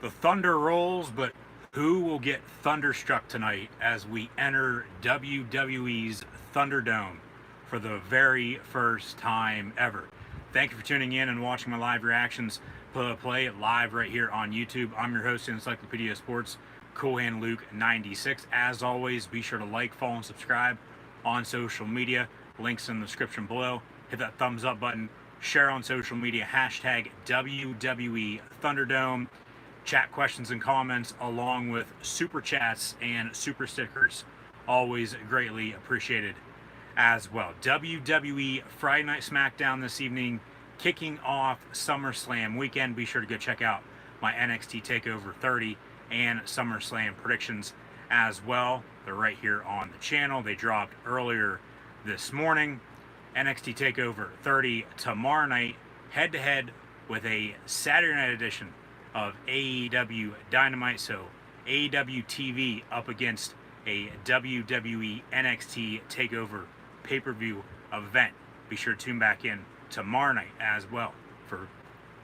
The thunder rolls, but who will get thunderstruck tonight as we enter WWE's Thunderdome for the very first time ever? Thank you for tuning in and watching my live reactions play live right here on YouTube. I'm your host, Encyclopedia Sports, Cool Hand Luke 96. As always, be sure to like, follow, and subscribe on social media. Links in the description below. Hit that thumbs up button. Share on social media. Hashtag WWE Thunderdome. Chat questions and comments along with super chats and super stickers. Always greatly appreciated as well. WWE Friday Night SmackDown this evening, kicking off SummerSlam weekend. Be sure to go check out my NXT TakeOver 30 and SummerSlam predictions as well. They're right here on the channel. They dropped earlier this morning. NXT TakeOver 30 tomorrow night, head-to-head with a Saturday night edition of AEW Dynamite. So AEW TV up against a WWE NXT TakeOver pay-per-view event. Be sure to tune back in tomorrow night as well for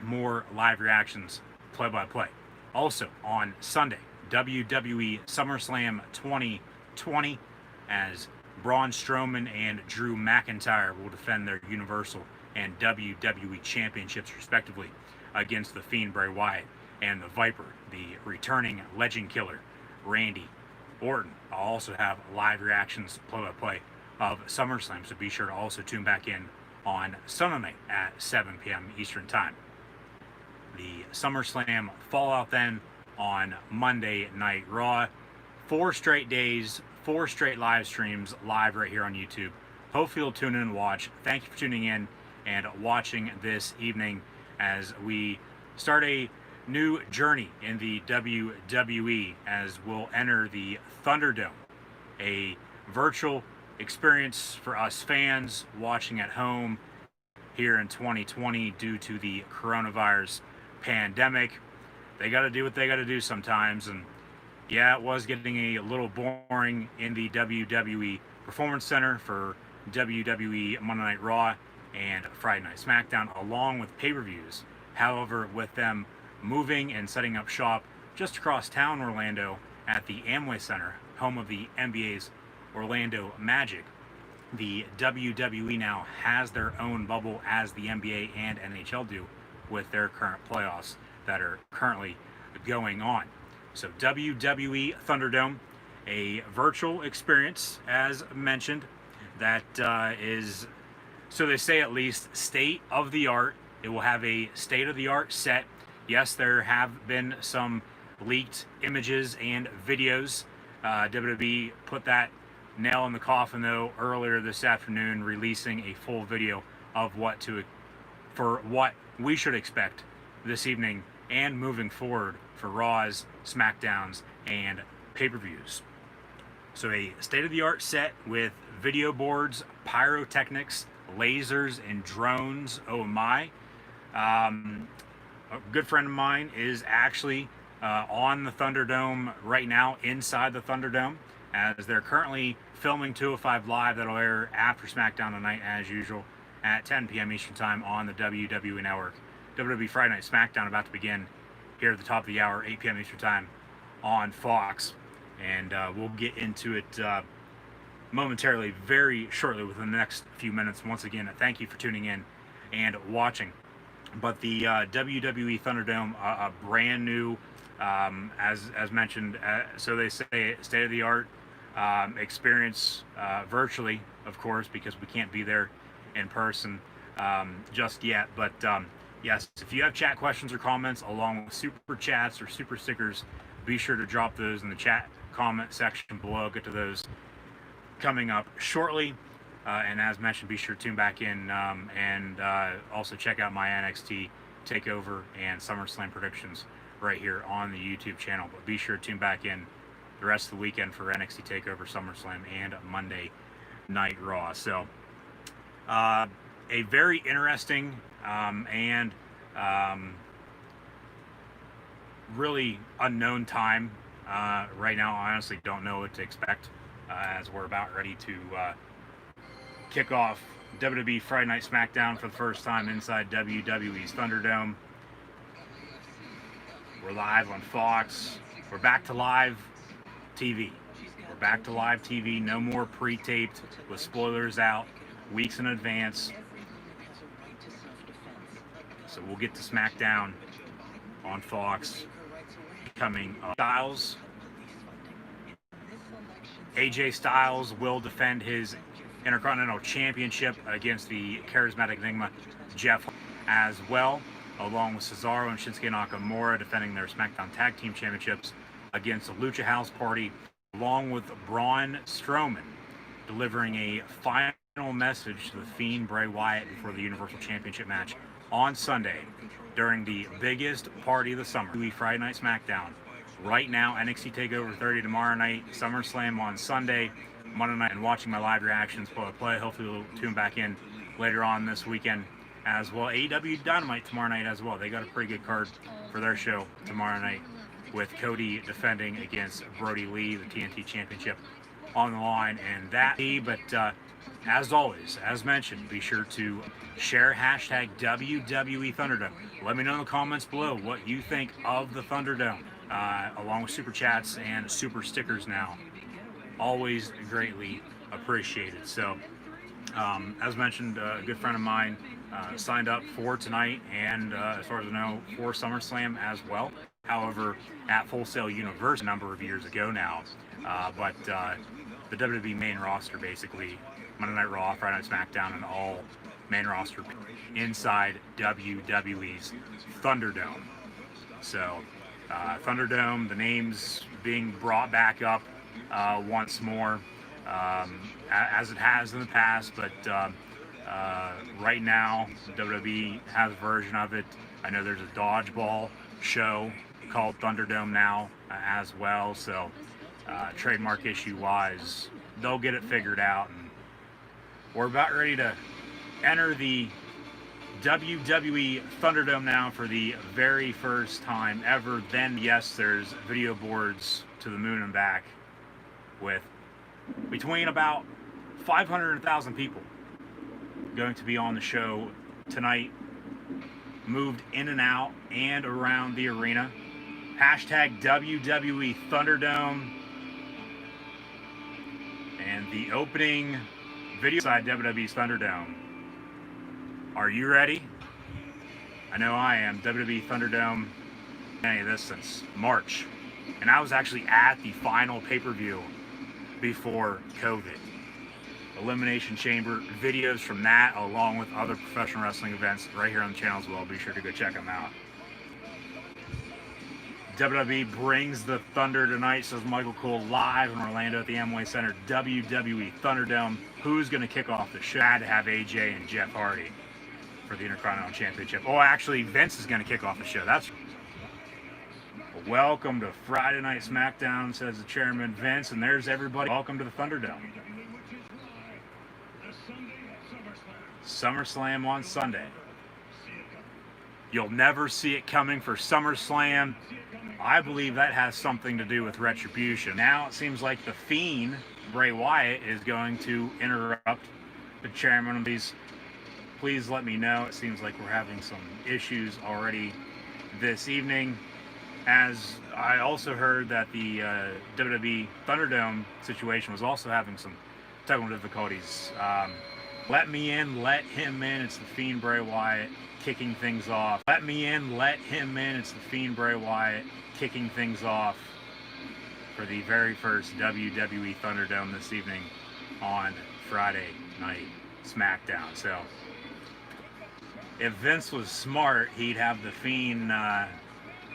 more live reactions, play-by-play. Also on Sunday, WWE SummerSlam 2020 as Braun Strowman and Drew McIntyre will defend their Universal and WWE Championships respectively against The Fiend Bray Wyatt and the Viper, the returning Legend Killer, Randy Orton. I'll also have live reactions, play-by-play of SummerSlam, so be sure to also tune back in on Sunday night at 7 p.m. Eastern Time. The SummerSlam Fallout then on Monday Night Raw. 4 straight days, 4 straight live streams live right here on YouTube. Hopefully you'll tune in and watch. Thank you for tuning in and watching this evening as we start a new journey in the WWE as we'll enter the Thunderdome, a virtual experience for us fans watching at home here in 2020 due to the coronavirus pandemic. They got to do what they got to do sometimes, and yeah, it was getting a little boring in the WWE Performance Center for WWE Monday Night Raw and Friday Night SmackDown, along with pay-per-views. However, with them moving and setting up shop just across town Orlando at the Amway Center, home of the NBA's Orlando Magic, the WWE now has their own bubble as the NBA and NHL do with their current playoffs that are currently going on. So WWE Thunderdome, a virtual experience, as mentioned, that is, so they say at least, state-of-the-art. It will have a state-of-the-art set. Yes, there have been some leaked images and videos. WWE put that nail in the coffin, though, earlier this afternoon, releasing a full video of what we should expect this evening and moving forward for Raws, SmackDowns, and pay-per-views. So a state-of-the-art set with video boards, pyrotechnics, lasers, and drones. Oh my. A good friend of mine is actually on the Thunderdome right now, inside the Thunderdome, as they're currently filming 205 Live. That'll air after SmackDown tonight, as usual, at 10 p.m. Eastern Time on the WWE Network. WWE Friday Night SmackDown about to begin here at the top of the hour, 8 p.m. Eastern Time on Fox. And we'll get into it momentarily, very shortly, within the next few minutes. Once again, thank you for tuning in and watching. But the WWE Thunderdome, a brand new, as mentioned, so they say, state-of-the-art experience virtually, of course, because we can't be there in person just yet. But yes, if you have chat questions or comments along with super chats or super stickers, be sure to drop those in the chat comment section below. I'll get to those coming up shortly. And as mentioned, be sure to tune back in and also check out my NXT TakeOver and SummerSlam predictions right here on the YouTube channel. But be sure to tune back in the rest of the weekend for NXT TakeOver, SummerSlam, and Monday Night Raw. So a very interesting and really unknown time right now. I honestly don't know what to expect as we're about ready to kick off WWE Friday Night SmackDown for the first time inside WWE's Thunderdome. We're live on Fox. We're back to live TV. We're back to live TV. No more pre-taped with spoilers out weeks in advance. So we'll get to SmackDown on Fox coming up. AJ Styles will defend his Intercontinental Championship against the charismatic enigma Jeff as well, along with Cesaro and Shinsuke Nakamura defending their SmackDown Tag Team Championships against the Lucha House Party, along with Braun Strowman delivering a final message to the Fiend Bray Wyatt before the Universal Championship match on Sunday during the biggest party of the summer, WWE Friday Night SmackDown. Right now, NXT TakeOver 30 tomorrow night, SummerSlam on Sunday, Monday night, and watching my live reactions play. Hopefully we'll tune back in later on this weekend as well. AEW Dynamite tomorrow night as well. They got a pretty good card for their show tomorrow night, with Cody defending against Brody Lee, the TNT Championship on the line. And that, but as always, as mentioned, be sure to share hashtag WWE Thunderdome. Let me know in the comments below what you think of the Thunderdome, along with super chats and super stickers now. Always greatly appreciated. So, as mentioned, a good friend of mine signed up for tonight, and as far as I know, for SummerSlam as well. However, at Full Sail Universe a number of years ago now, but the WWE main roster, basically Monday Night Raw, Friday Night SmackDown, and all main roster inside WWE's Thunderdome. So, Thunderdome, the name's being brought back up once more, as it has in the past, but right now WWE has a version of it. I know there's a dodgeball show called Thunderdome now as well, so trademark issue wise they'll get it figured out, and we're about ready to enter the WWE Thunderdome now for the very first time ever. Then yes, there's video boards to the moon and back, with between about 500 and 1,000 people going to be on the show tonight, moved in and out and around the arena. Hashtag WWE Thunderdome, and the opening video side WWE's Thunderdome. Are you ready? I know I am. WWE Thunderdome, any of this since March, and I was actually at the final pay-per-view before COVID. Elimination Chamber videos from that, along with other professional wrestling events, right here on the channel as well. Be sure to go check them out. WWE brings the Thunder tonight, says Michael Cole, live in Orlando at the Amway Center. WWE Thunderdome. Who's going to kick off the show? Had to have AJ and Jeff Hardy for the Intercontinental Championship. Oh, actually, Vince is going to kick off the show. That's welcome to Friday Night SmackDown, says the chairman, Vince, and there's everybody. Welcome to the Thunderdome. SummerSlam on Sunday. You'll never see it coming for SummerSlam. I believe that has something to do with Retribution. Now it seems like the Fiend, Bray Wyatt, is going to interrupt the chairman of these. Please let me know. It seems like we're having some issues already this evening, as I also heard that the WWE Thunderdome situation was also having some technical difficulties. Let me in, let him in. It's the Fiend Bray Wyatt kicking things off. Let me in, let him in. It's the Fiend Bray Wyatt kicking things off for the very first WWE Thunderdome this evening on Friday Night SmackDown. So, if Vince was smart, he'd have the Fiend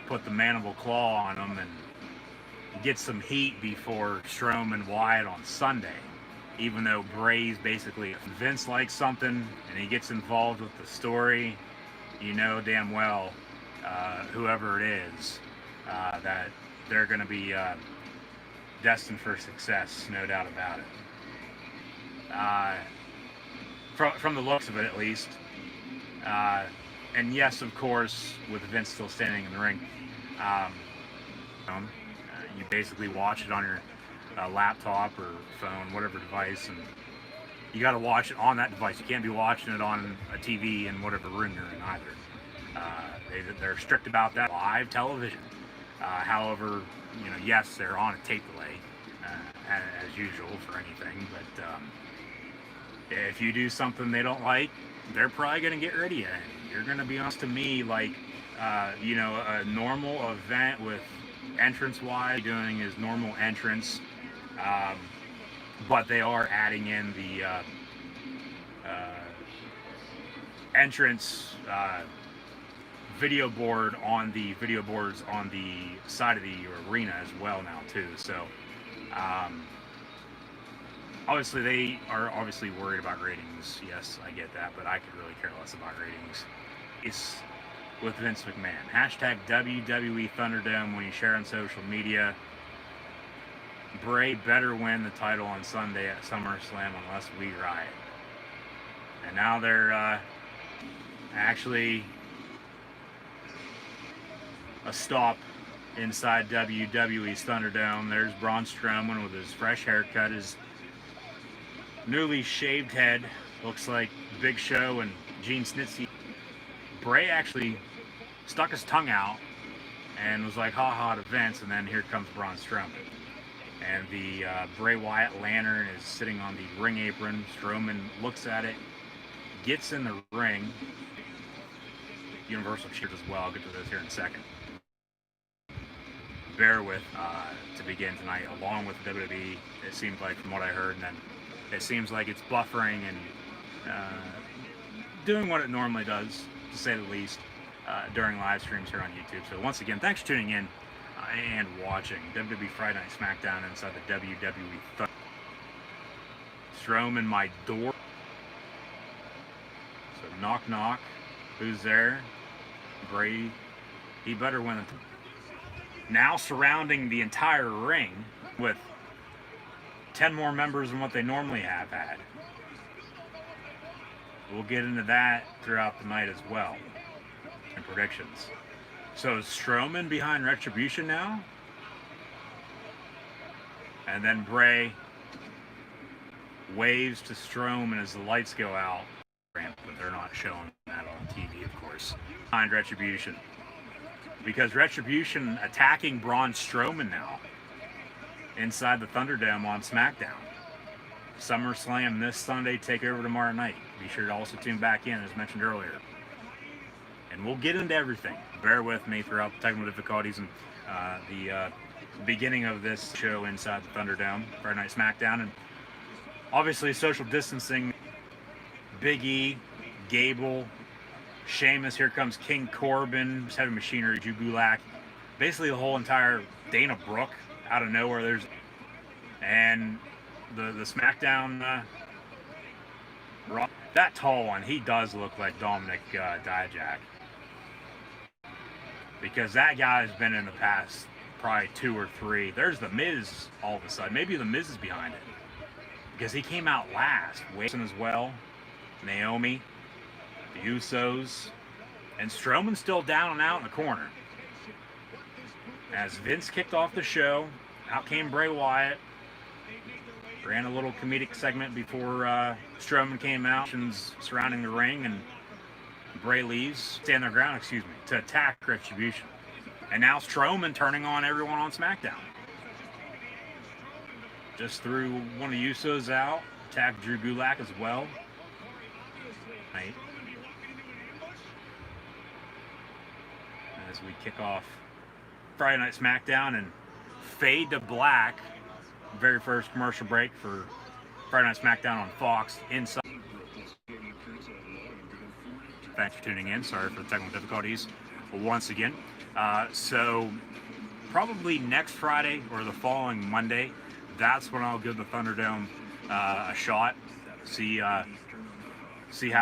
put the mandible claw on him and get some heat before Strowman Wyatt on Sunday. Even though Bray's basically, if Vince likes something and he gets involved with the story, you know damn well, whoever it is, that they're going to be destined for success, no doubt about it. From the looks of it, at least. And yes, of course, with Vince still standing in the ring, you basically watch it on your laptop or phone, whatever device, and you got to watch it on that device. You can't be watching it on a TV in whatever room you're in either. They're strict about that. Live television. However, yes, they're on a tape delay, as usual for anything, but if you do something they don't like, they're probably going to get rid of you. You're going to be honest to me, like, a normal event with entrance-wise doing his normal entrance, but they are adding in the entrance video boards on the side of the arena as well now too. So obviously they are worried about ratings. Yes, I get that, but I could really care less about ratings. It's with Vince McMahon. Hashtag WWE Thunderdome when you share on social media. Bray better win the title on Sunday at SummerSlam unless we riot. And now they're actually a stop inside WWE's Thunderdome. There's Braun Strowman with his fresh haircut, his newly shaved head. Looks like Big Show and Gene Snitsky. Bray actually stuck his tongue out and was like, ha ha to Vince, and then here comes Braun Strowman. And the Bray Wyatt lantern is sitting on the ring apron. Strowman looks at it, gets in the ring. Universal cheers as well. I'll get to this here in a second. Bear with to begin tonight, along with WWE. It seems like, from what I heard, and then it seems like it's buffering and doing what it normally does, to say the least, during live streams here on YouTube. So once again, thanks for tuning in and watching WWE Friday Night SmackDown inside the WWE Strowman my door. So knock knock. Who's there? Bray. He better win it. Now surrounding the entire ring with 10 more members than what they normally have had. We'll get into that throughout the night as well, and predictions. So Strowman behind Retribution now, and then Bray waves to Strowman as the lights go out, but they're not showing that on TV, of course. Behind Retribution, because Retribution attacking Braun Strowman now inside the Thunderdome on SmackDown. SummerSlam this Sunday, TakeOver tomorrow night. Be sure to also tune back in, as mentioned earlier. And we'll get into everything. Bear with me throughout the technical difficulties and the beginning of this show inside the Thunderdome, Friday Night SmackDown. And obviously social distancing. Big E, Gable, Sheamus, here comes King Corbin, Heavy Machinery, Drew Gulak. Basically the whole entire Dana Brooke out of nowhere. And the SmackDown Raw. That tall one, he does look like Dominic Dijak. Because that guy's been in the past probably 2 or 3. There's The Miz all of a sudden. Maybe The Miz is behind it. Because he came out last. Wilson as well. Naomi. The Usos. And Strowman's still down and out in the corner. As Vince kicked off the show, out came Bray Wyatt. Ran a little comedic segment before Strowman came out, surrounding the ring, and Bray leaves, stand their ground, to attack Retribution. And now Strowman turning on everyone on SmackDown. Just threw one of the Usos out, attacked Drew Gulak as well. Right. As we kick off Friday Night SmackDown and fade to black. Very first commercial break for Friday Night SmackDown on Fox inside. Thanks for tuning in. Sorry for the technical difficulties once again. So probably next Friday or the following Monday, that's when I'll give the Thunderdome a shot. See how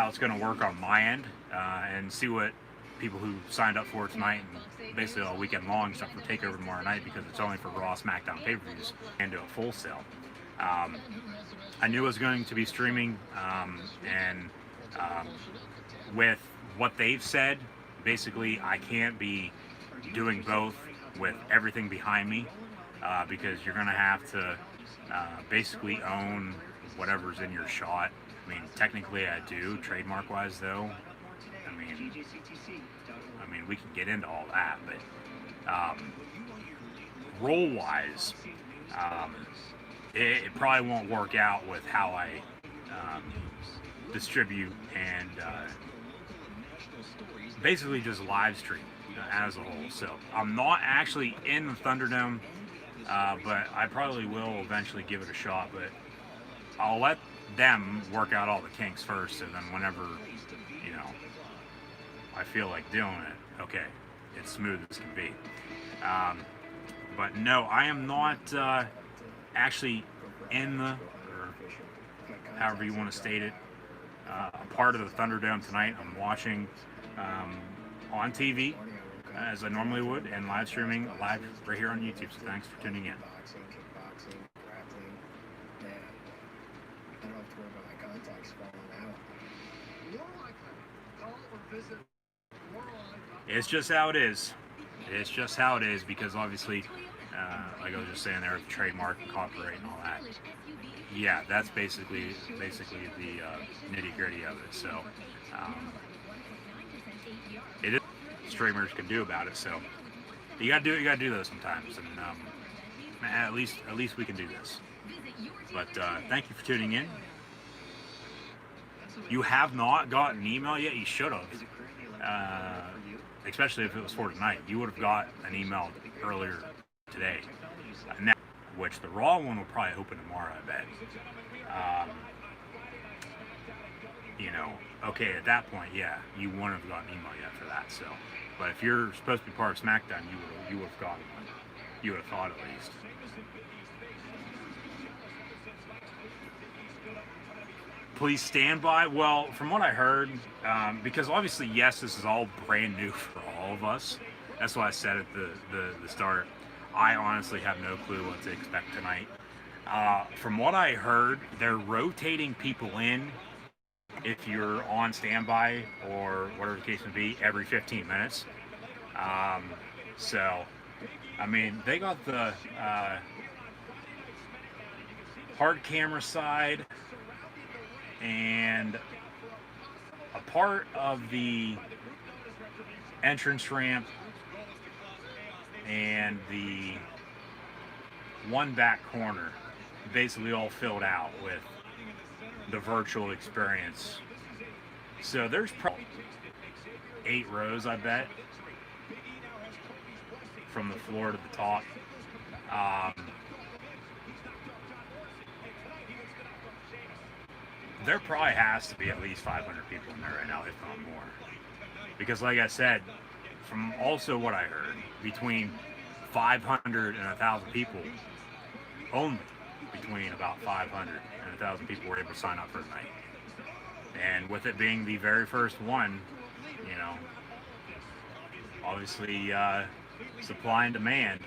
it's going to work on my end, and see what people who signed up for it tonight and basically all weekend long stuff for TakeOver tomorrow night, because it's only for Raw, SmackDown pay-per-views, and do a full sale. I knew it was going to be streaming, and with what they've said, basically I can't be doing both with everything behind me, because you're going to have to basically own whatever's in your shot. I mean, technically I do, trademark-wise though. I mean, we can get into all that, but role-wise, it probably won't work out with how I distribute and basically just live stream as a whole. So I'm not actually in the Thunderdome, but I probably will eventually give it a shot. But I'll let them work out all the kinks first, and then whenever, you know, I feel like doing it, okay, it's smooth as can be. But no, I am not actually in the, or however you want to state it, a part of the Thunderdome tonight. I'm watching on TV as I normally would, and live streaming live right here on YouTube. So thanks for tuning in. It's just how it is. It's just how it is, because obviously, like I was just saying there, with the trademark and copyright and all that. Yeah, that's basically the nitty gritty of it. So it is streamers can do about it. So you gotta do those sometimes, and at least we can do this. But thank you for tuning in. You have not gotten an email yet. You should have. Especially if it was for tonight, you would have got an email earlier today. Now, which the Raw one will probably open tomorrow, I bet. You know, okay, at that point, yeah, you wouldn't have gotten an email yet for that. So, but if you're supposed to be part of SmackDown, you would have gotten one. You would have thought at least. Please stand by. Well, from what I heard, because obviously, yes, this is all brand new for all of us. That's why I said at the start, I honestly have no clue what to expect tonight. From what I heard, they're rotating people in if you're on standby or whatever the case may be every 15 minutes. So, I mean, they got the hard camera side, and a part of the entrance ramp and the one back corner basically all filled out with the virtual experience. So there's probably 8 rows, I bet, from the floor to the top. There probably has to be at least 500 people in there right now, if not more. Because like I said, from also what I heard, between 500 and 1,000 people, only between about 500 and 1,000 people were able to sign up for tonight. And with it being the very first one, you know, obviously supply and demand.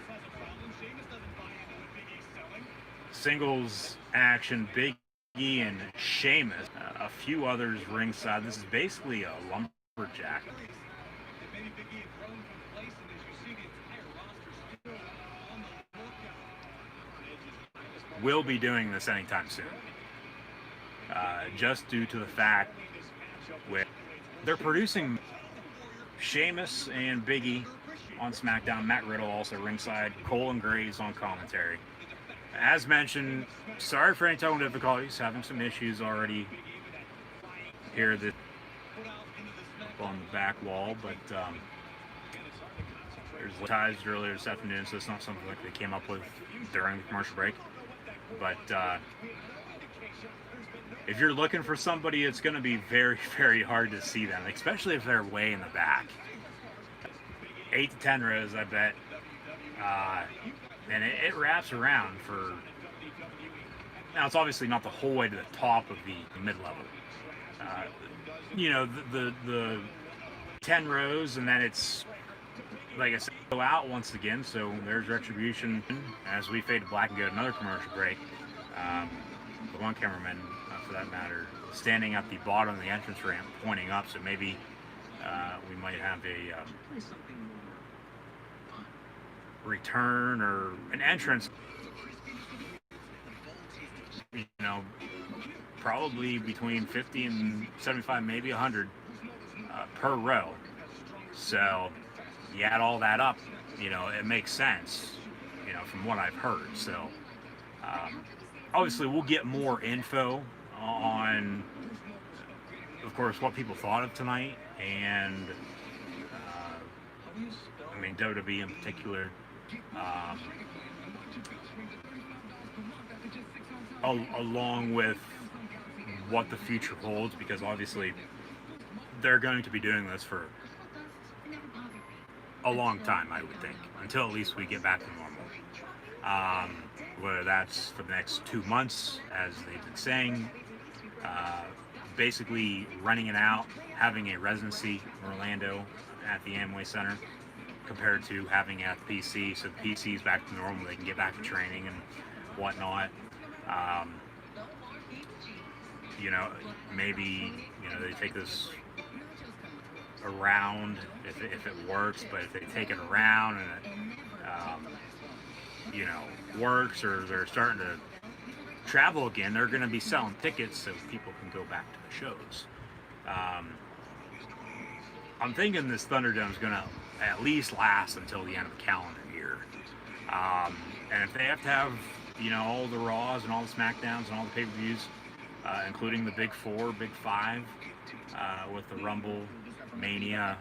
Singles action, Big E and Sheamus, a few others ringside. This is basically a lumberjack. Will be doing this anytime soon. Just due to the fact with they're producing Sheamus and Big E on SmackDown, Matt Riddle also ringside, Cole and Graves on commentary. As mentioned, sorry for any technical difficulties, having some issues already here on the back wall, but there's ties earlier this afternoon, so it's not something like they came up with during the commercial break. But if you're looking for somebody, it's going to be very, very hard to see them, especially if they're way in the back. 8 to 10 rows, I bet. And it wraps around for... Now, it's obviously not the whole way to the top of the mid-level. You know, the 10 rows, and then it's, like I said, go out once again. So there's Retribution as we fade to black and go to another commercial break. The one cameraman, for that matter, standing at the bottom of the entrance ramp pointing up. So maybe we might have a return or an entrance, you know, probably between 50 and 75, maybe 100 per row. So you add all that up, you know, it makes sense. from what I've heard. So obviously we'll get more info on, of course, what people thought of tonight, and WWE in particular, along with what the future holds, because obviously they're going to be doing this for a long time, I would think, until at least we get back to normal. Whether that's for the next 2 months, as they've been saying, basically renting it out, having a residency in Orlando at the Amway Center, compared to having it at the PC, so the PC is back to normal, they can get back to training and whatnot. Maybe they take this around if it works, but if they take it around and it works, or they're starting to travel again, they're going to be selling tickets so people can go back to the shows. I'm thinking this Thunderdome is going to at least last until the end of the calendar year. And if they have to have, all the Raws and all the SmackDowns and all the pay-per-views, including the Big Four, Big Five, with the Rumble, Mania,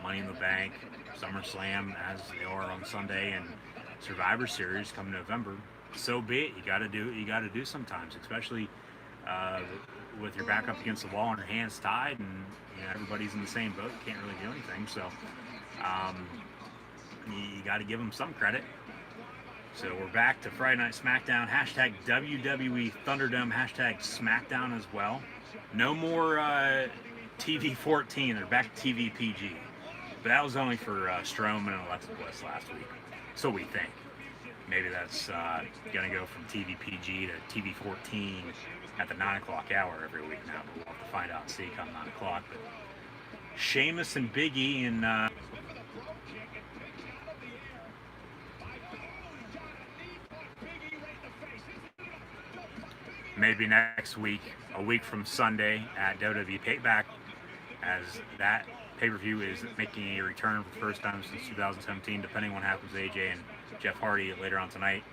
Money in the Bank, SummerSlam, as they are on Sunday, and Survivor Series come November, so be it. You got to do what you got to do sometimes, especially with your back up against the wall and your hands tied, and everybody's in the same boat. You can't really do anything, so you got to give them some credit. So we're back to Friday Night SmackDown, hashtag WWE Thunderdome, hashtag SmackDown as well. No more TV 14, they're back to TV PG. But that was only for Strowman and Alexa Bliss last week, so we think. Maybe that's going to go from TV PG to TV 14 at the 9 o'clock hour every week now. But we'll have to find out and see come 9 o'clock. But Sheamus and Big E and maybe next week, a week from Sunday at WWE Payback, as that pay-per-view is making a return for the first time since 2017, depending on what happens to AJ and Jeff Hardy later on tonight.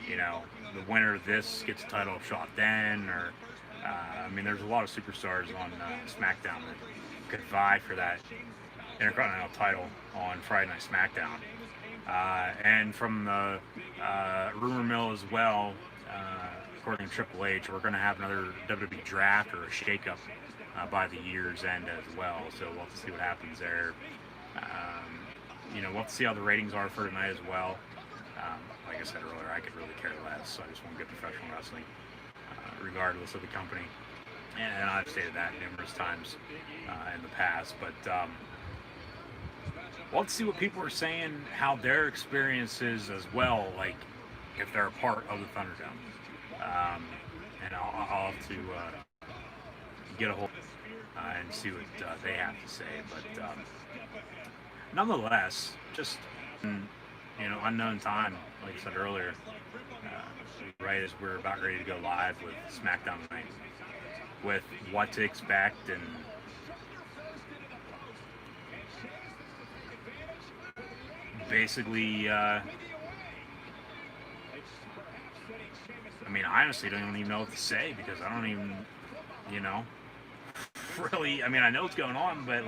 The winner of this gets a title shot then, or there's a lot of superstars on SmackDown that could vie for that Intercontinental title on Friday Night SmackDown. And from the rumor mill as well, according to Triple H, we're going to have another WWE draft or a shakeup by the year's end as well. So we'll have to see what happens there. We'll have to see how the ratings are for tonight as well. Like I said earlier, I could really care less. So I just want to get professional wrestling, regardless of the company. And I've stated that numerous times in the past. But we'll have to see what people are saying, how their experiences as well, like if they're a part of the Thunderdome. And I'll have to get a hold and see what they have to say. But nonetheless, just unknown time, like I said earlier, right as we're about ready to go live with SmackDown tonight, with what to expect and basically I honestly don't even know what to say, because I don't even really, I know what's going on, but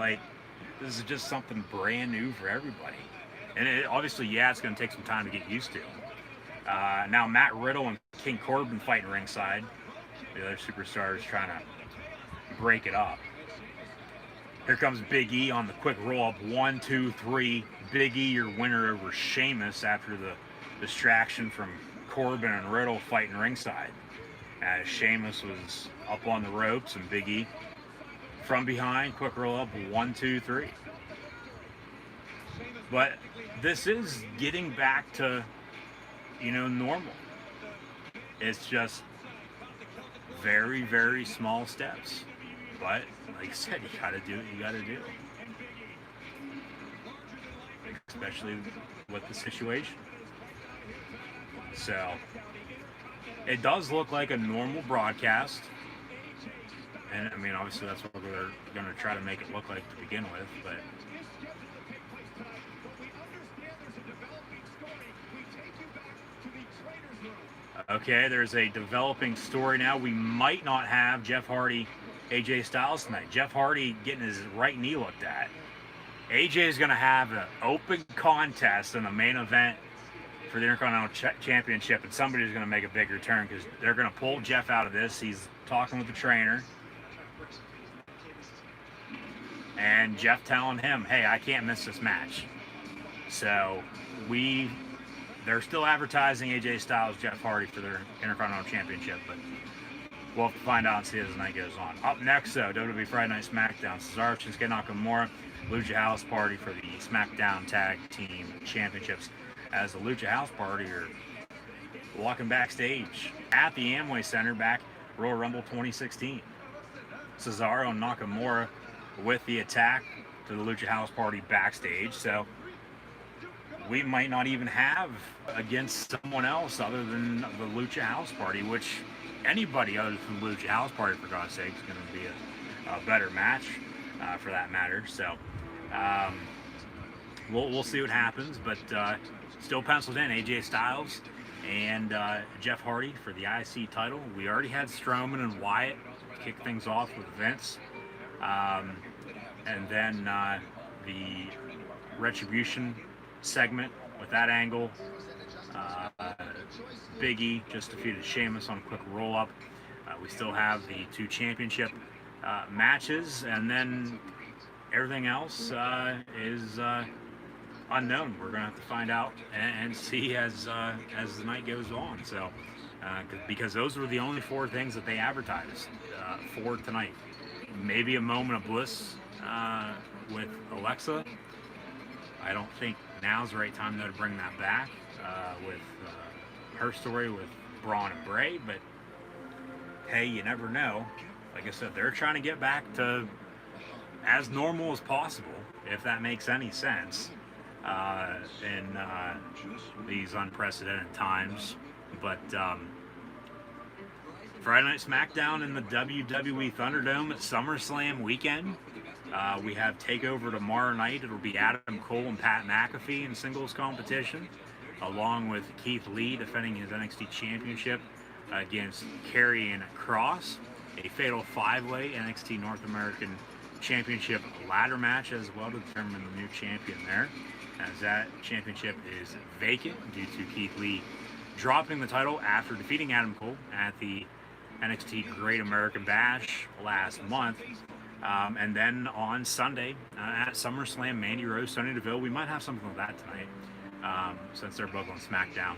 this is just something brand new for everybody. And obviously, it's going to take some time to get used to. Now, Matt Riddle and King Corbin fighting ringside. The other superstars trying to break it up. Here comes Big E on the quick roll-up. 1, 2, 3. Big E, your winner over Sheamus after the distraction from Corbin and Riddle fighting ringside. As Sheamus was up on the ropes, and Big E from behind, quick roll-up. 1, 2, 3. But this is getting back to, normal. It's just very, very small steps. But, like I said, you got to do what you got to do. Especially with the situation. So, it does look like a normal broadcast. And, obviously that's what we're going to try to make it look like to begin with. But Okay, there's a developing story now. We might not have Jeff Hardy, AJ Styles tonight. Jeff Hardy getting his right knee looked at. AJ is going to have an open contest in the main event for the Intercontinental Championship, and somebody's going to make a big return because they're going to pull Jeff out of this. He's talking with the trainer. And Jeff telling him, hey, I can't miss this match. So they're still advertising AJ Styles, Jeff Hardy for their Intercontinental Championship, but we'll have to find out and see as the night goes on. Up next, though, WWE Friday Night SmackDown. Cesaro, Shinsuke Nakamura, Lucha House Party for the SmackDown Tag Team Championships, as the Lucha House Party are walking backstage at the Amway Center back Royal Rumble 2016. Cesaro and Nakamura with the attack to the Lucha House Party backstage, so we might not even have against someone else other than the Lucha House Party, which anybody other than the Lucha House Party, for God's sake, is going to be a better match for that matter. So we'll see what happens, but still penciled in AJ Styles and Jeff Hardy for the IC title. We already had Strowman and Wyatt kick things off with Vince. And then the Retribution segment with that angle. Big E just defeated Sheamus on a quick roll-up. We still have the 2 championship matches, and then everything else is unknown. We're going to have to find out and see as the night goes on. So, because those were the only 4 things that they advertised for tonight. Maybe a moment of bliss with Alexa. I don't think now's the right time though to bring that back with her story with Braun and Bray, but hey, you never know. Like I said, they're trying to get back to as normal as possible, if that makes any sense, in these unprecedented times. But Friday Night SmackDown in the WWE Thunderdome at SummerSlam weekend. We have TakeOver tomorrow night. It'll be Adam Cole and Pat McAfee in singles competition, along with Keith Lee defending his NXT Championship against Karrion Kross. A fatal 5-way NXT North American Championship ladder match as well to determine the new champion there, as that championship is vacant due to Keith Lee dropping the title after defeating Adam Cole at the NXT Great American Bash last month. And then on Sunday at SummerSlam, Mandy Rose, Sonya Deville. We might have something like that tonight, since they're both on SmackDown.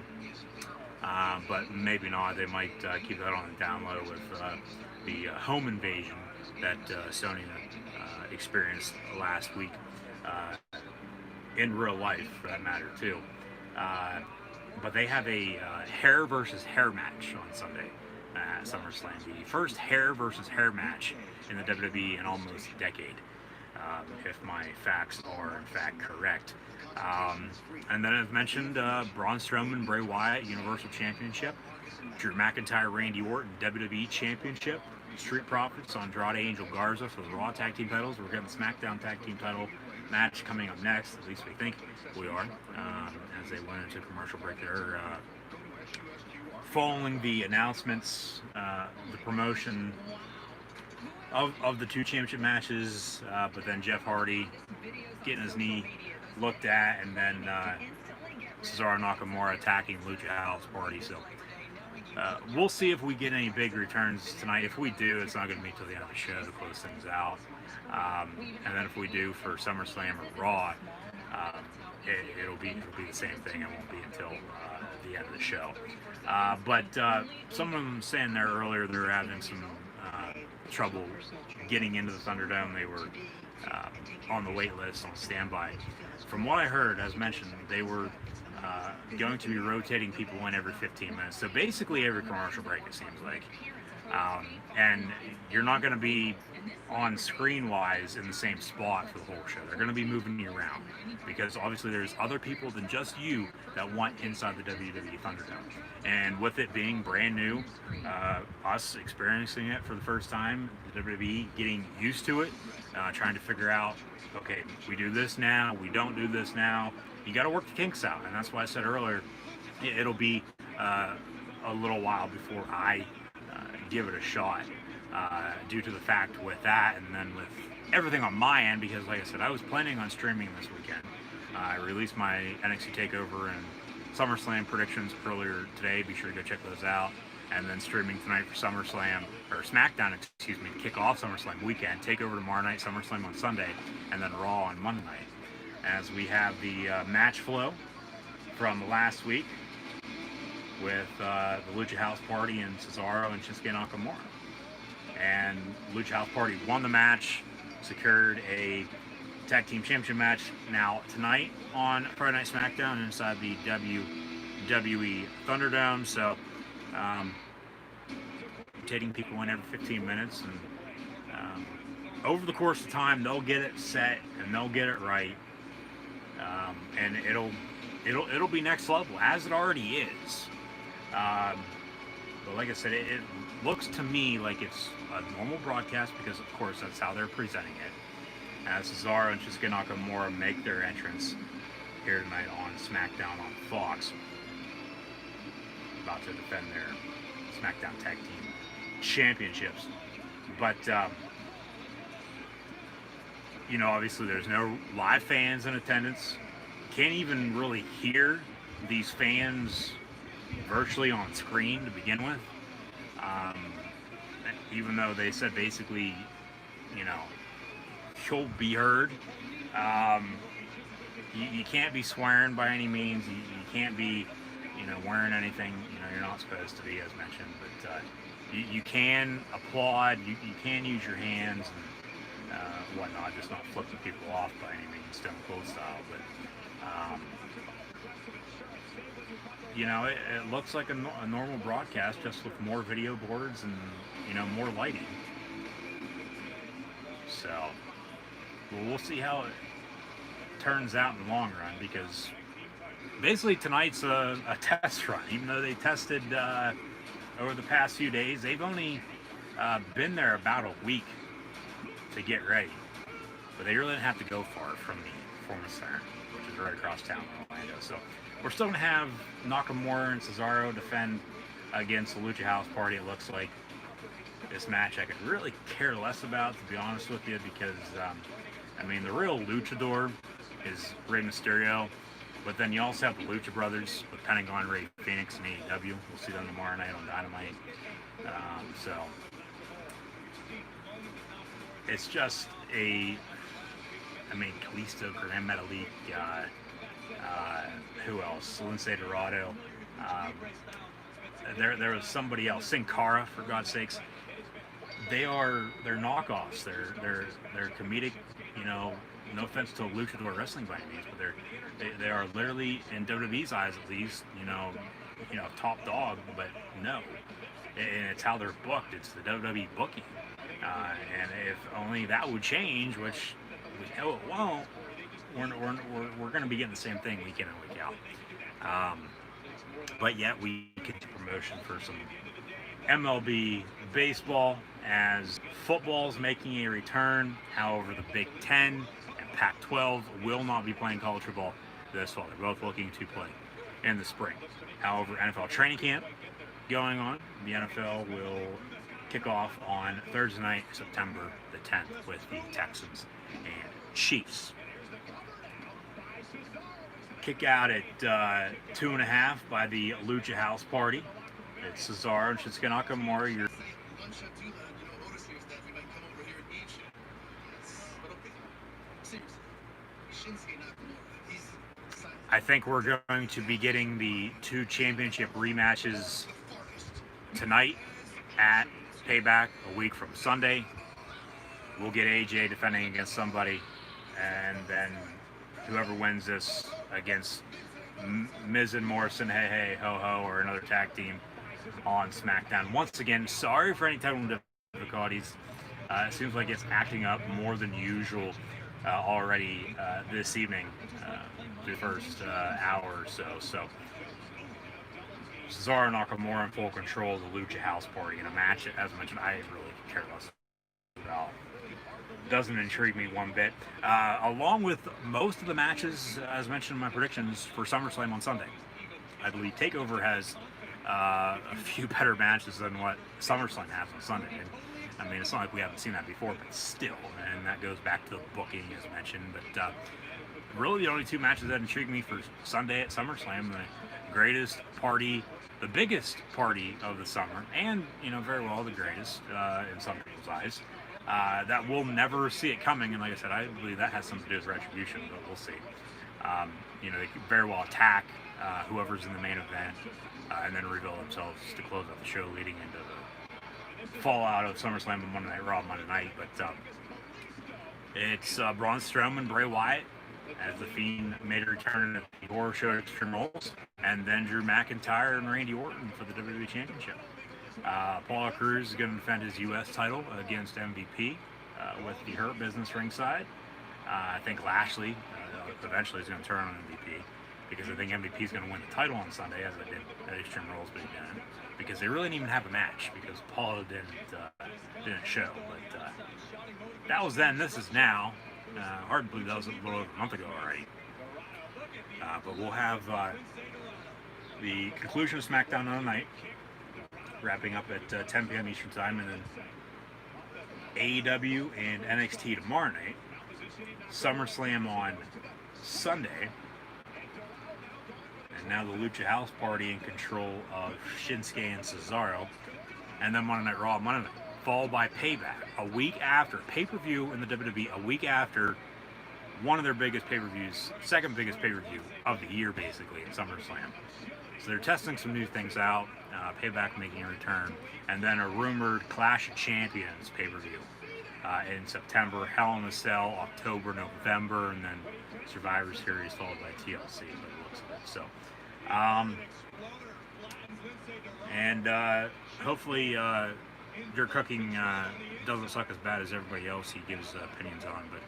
But maybe not. They might keep that on the down low with the home invasion that Sonya experienced last week in real life, for that matter, too. But they have a hair versus hair match on Sunday at SummerSlam. The first hair versus hair match in the WWE in almost a decade, if my facts are in fact correct. And then, as mentioned, Braun Strowman, Bray Wyatt, Universal Championship. Drew McIntyre, Randy Orton, WWE Championship. Street Profits, Andrade, Angel Garza for the Raw Tag Team titles. We're getting the SmackDown Tag Team title match coming up next. At least we think we are, as they went into commercial break there. Following the announcements, the promotion of the 2 championship matches, but then Jeff Hardy getting his knee looked at, and then Cesaro Nakamura attacking Lucha House Party. So we'll see if we get any big returns tonight. If we do, it's not going to be until the end of the show to close things out. And then if we do for SummerSlam or Raw, it'll be the same thing. It won't be until the end of the show. But some of them saying there earlier they're having some trouble getting into the Thunderdome. They were on the wait list, on standby. From what I heard, as mentioned, they were going to be rotating people in every 15 minutes. So basically every commercial break, it seems like. And you're not going to be on screen-wise in the same spot for the whole show. They're going to be moving you around because obviously there's other people than just you that want inside the WWE Thunderdome. And with it being brand new, us experiencing it for the first time, the WWE getting used to it, trying to figure out, okay, we do this now, we don't do this now. You got to work the kinks out, and that's why I said earlier, it'll be a a little while before I give it a shot, due to the fact with that, and then with everything on my end, because like I said, I was planning on streaming this weekend. I released my NXT TakeOver and SummerSlam predictions earlier today. Be sure to go check those out. And then streaming tonight for SummerSlam, or SmackDown, excuse me, to kick off SummerSlam weekend. TakeOver tomorrow night, SummerSlam on Sunday, and then Raw on Monday night. As we have the match flow from last week with the Lucha House Party and Cesaro and Shinsuke Nakamura. And Lucha House Party won the match, secured a Tag Team Championship match now tonight on Friday Night SmackDown inside the WWE Thunderdome. So, rotating people in every 15 minutes, and over the course of time, they'll get it set and they'll get it right, and it'll be next level, as it already is. But like I said, it looks to me like it's a normal broadcast, because of course that's how they're presenting it, as Cesaro and Shinsuke Nakamura make their entrance here tonight on SmackDown on Fox, about to defend their SmackDown Tag Team Championships. But you know, obviously there's no live fans in attendance. Can't even really hear these fans virtually on screen to begin with. Even though they said basically, you know, you'll be heard. You can't be swearing by any means. You can't be, you know, wearing anything, you know, you're not supposed to be, as mentioned. But you can applaud. You can use your hands and whatnot, just not flipping people off by any means, Stone Cold style. But you know, it looks like a normal broadcast, just with more video boards and, you know, more lighting. So, well, we'll see how it turns out in the long run, because basically tonight's a test run. Even though they tested over the past few days, they've only been there about a week to get ready. But they really didn't have to go far from the Performance Center, which is right across town in Orlando. So we're still going to have Nakamura and Cesaro defend against the Lucha House Party. It looks like this match I could really care less about, to be honest with you, because I mean, the real luchador is Rey Mysterio, but then you also have the Lucha Brothers with Pentagon, Rey Fenix, and AEW. We'll see them tomorrow night on Dynamite. So it's just I mean, Kalisto, Grand Metalik, who else? Lince Dorado. There was somebody else, Sin Cara, for God's sakes. They're knockoffs. They're comedic. You know, no offense to luchador wrestling by any means, but they are literally, in WWE's eyes at least, you know, top dog. But no, and it's how they're booked. It's the WWE booking, and if only that would change, which we know it won't. We're going to be getting the same thing week in and week out. But yet we get the promotion for some MLB baseball, as football's making a return. However, the Big Ten and Pac-12 will not be playing college football this fall. They're both looking to play in the spring. However, NFL training camp going on. The NFL will kick off on Thursday night, September the 10th, with the Texans and Chiefs. Kick out at 2.5 by the Lucha House Party. It's Cesaro and Shinsuke Nakamura. I think we're going to be getting the 2 championship rematches tonight at Payback, a week from Sunday. We'll get AJ defending against somebody, and then whoever wins this against Miz and Morrison, hey, hey, ho, ho, or another tag team on SmackDown. Once again, sorry for any technical difficulties. It seems like it's acting up more than usual already this evening, the first hour or so. So, Cesaro and Nakamura in full control of the Lucha House Party in a match, as mentioned, I really care less about. Doesn't intrigue me one bit. Along with most of the matches, as mentioned in my predictions, for SummerSlam on Sunday. I believe TakeOver has a few better matches than what SummerSlam has on Sunday. And, I mean, it's not like we haven't seen that before, but still, and that goes back to the booking, as mentioned. But really, the only two matches that intrigued me for Sunday at SummerSlam, the greatest party, the biggest party of the summer, and, you know, very well the greatest in some people's eyes. That we'll never see it coming, and like I said, I believe that has something to do with Retribution, but we'll see. You know, they could very well attack whoever's in the main event, and then reveal themselves to close out the show, leading into the fallout of SummerSlam and Monday Night Raw Monday night. But it's Braun Strowman, Bray Wyatt, as the Fiend made a return at the Horror Show Extreme Rules, and then Drew McIntyre and Randy Orton for the WWE Championship. Apollo Crews is going to defend his U.S. title against MVP with the Hurt Business ringside. I think Lashley eventually is going to turn on MVP, because I think MVP is going to win the title on Sunday, as I did at Extreme Rules, but he didn't, because they really didn't even have a match, because Apollo didn't show. But that was then. This is now. Hard to believe that was a little over a month ago already. But we'll have the conclusion of SmackDown on the night, wrapping up at 10 p.m. Eastern Time, and then AEW and NXT tomorrow night, SummerSlam on Sunday, and now the Lucha House Party in control of Shinsuke and Cesaro, and then Monday Night Raw Monday night, followed by Payback a week after, pay-per-view in the WWE a week after one of their biggest pay-per-views, second biggest pay-per-view of the year basically in SummerSlam. So they're testing some new things out, Payback making a return, and then a rumored Clash of Champions pay-per-view in September, Hell in a Cell October, November, and then Survivor Series followed by TLC, by the looks of it. So, hopefully your cooking doesn't suck as bad as everybody else he gives opinions on, but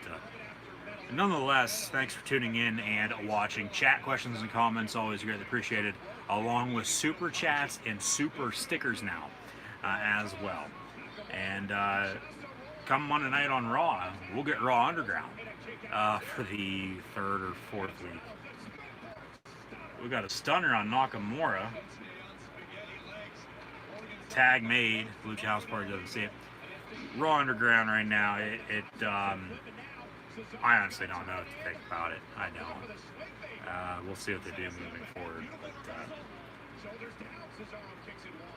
nonetheless, thanks for tuning in and watching. Chat, questions, and comments always greatly appreciated, along with super chats and super stickers now as well. And come Monday night on Raw, we'll get Raw Underground for the third or fourth week. We got a stunner on Nakamura. Tag made. Lucha House Party doesn't see it. Raw Underground right now. I honestly don't know what to think about it. I don't. We'll see what they do moving forward. But,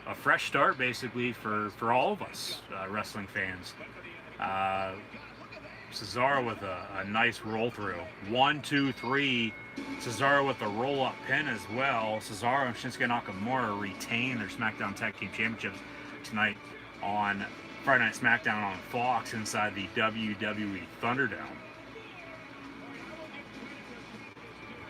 a fresh start, basically, for all of us wrestling fans. Cesaro with a nice roll through. 1, 2, 3. Cesaro with a roll up pin as well. Cesaro and Shinsuke Nakamura retain their SmackDown Tag Team Championships tonight on Friday Night SmackDown on Fox inside the WWE Thunderdome.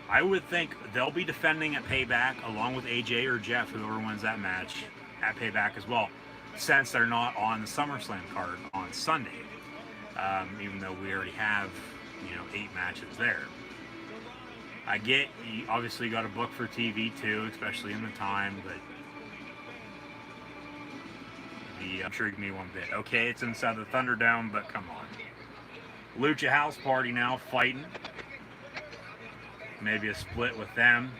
I would think they'll be defending at Payback along with AJ or Jeff, whoever wins that match, at Payback as well, since they're not on the SummerSlam card on Sunday. Even though we already have, 8 matches there. I get, you obviously got to book for TV too, especially in the time, but I'm sure you can be one bit. Okay, it's inside the Thunderdome, but come on. Lucha House Party now fighting. Maybe a split with them.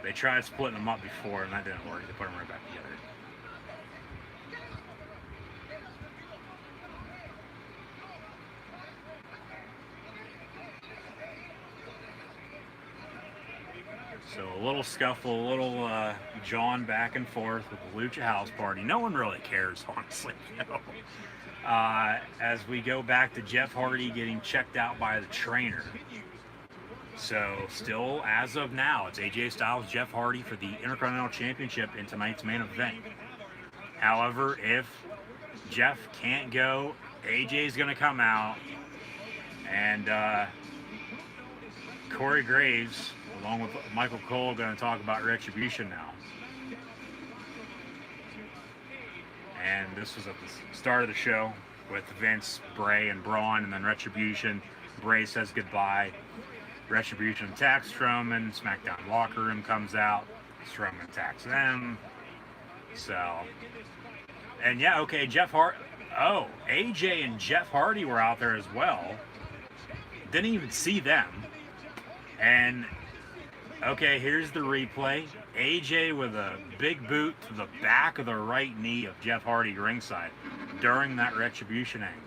They tried splitting them up before, and that didn't work. They put them right back together. So a little scuffle, a little jawing back and forth with the Lucha House Party. No one really cares, honestly. As we go back to Jeff Hardy getting checked out by the trainer. So still, as of now, it's AJ Styles, Jeff Hardy for the Intercontinental Championship in tonight's main event. However, if Jeff can't go, AJ's going to come out, and Corey Graves, along with Michael Cole, going to talk about Retribution now. And this was at the start of the show with Vince, Bray, and Braun, and then Retribution. Bray says goodbye. Retribution attacks Strowman. SmackDown locker room comes out. Strowman attacks them. So, and yeah, okay, Jeff Hardy. Oh, AJ and Jeff Hardy were out there as well. Didn't even see them. And Okay, here's the replay. AJ with a big boot to the back of the right knee of Jeff Hardy ringside during that Retribution angle.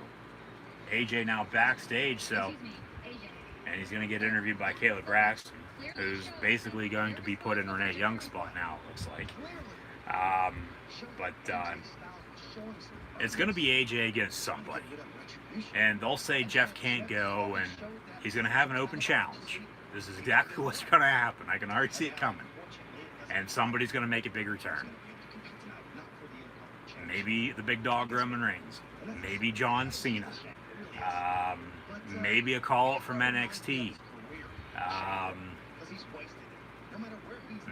AJ now backstage, and he's going to get interviewed by Kayla Braxton, who's basically going to be put in Renee Young's spot now, it looks like. But it's going to be AJ against somebody. And they'll say Jeff can't go, and he's going to have an open challenge. This is exactly what's going to happen. I can already see it coming. And somebody's going to make a big return. Maybe the big dog Roman Reigns. Maybe John Cena. Maybe a call-up from NXT.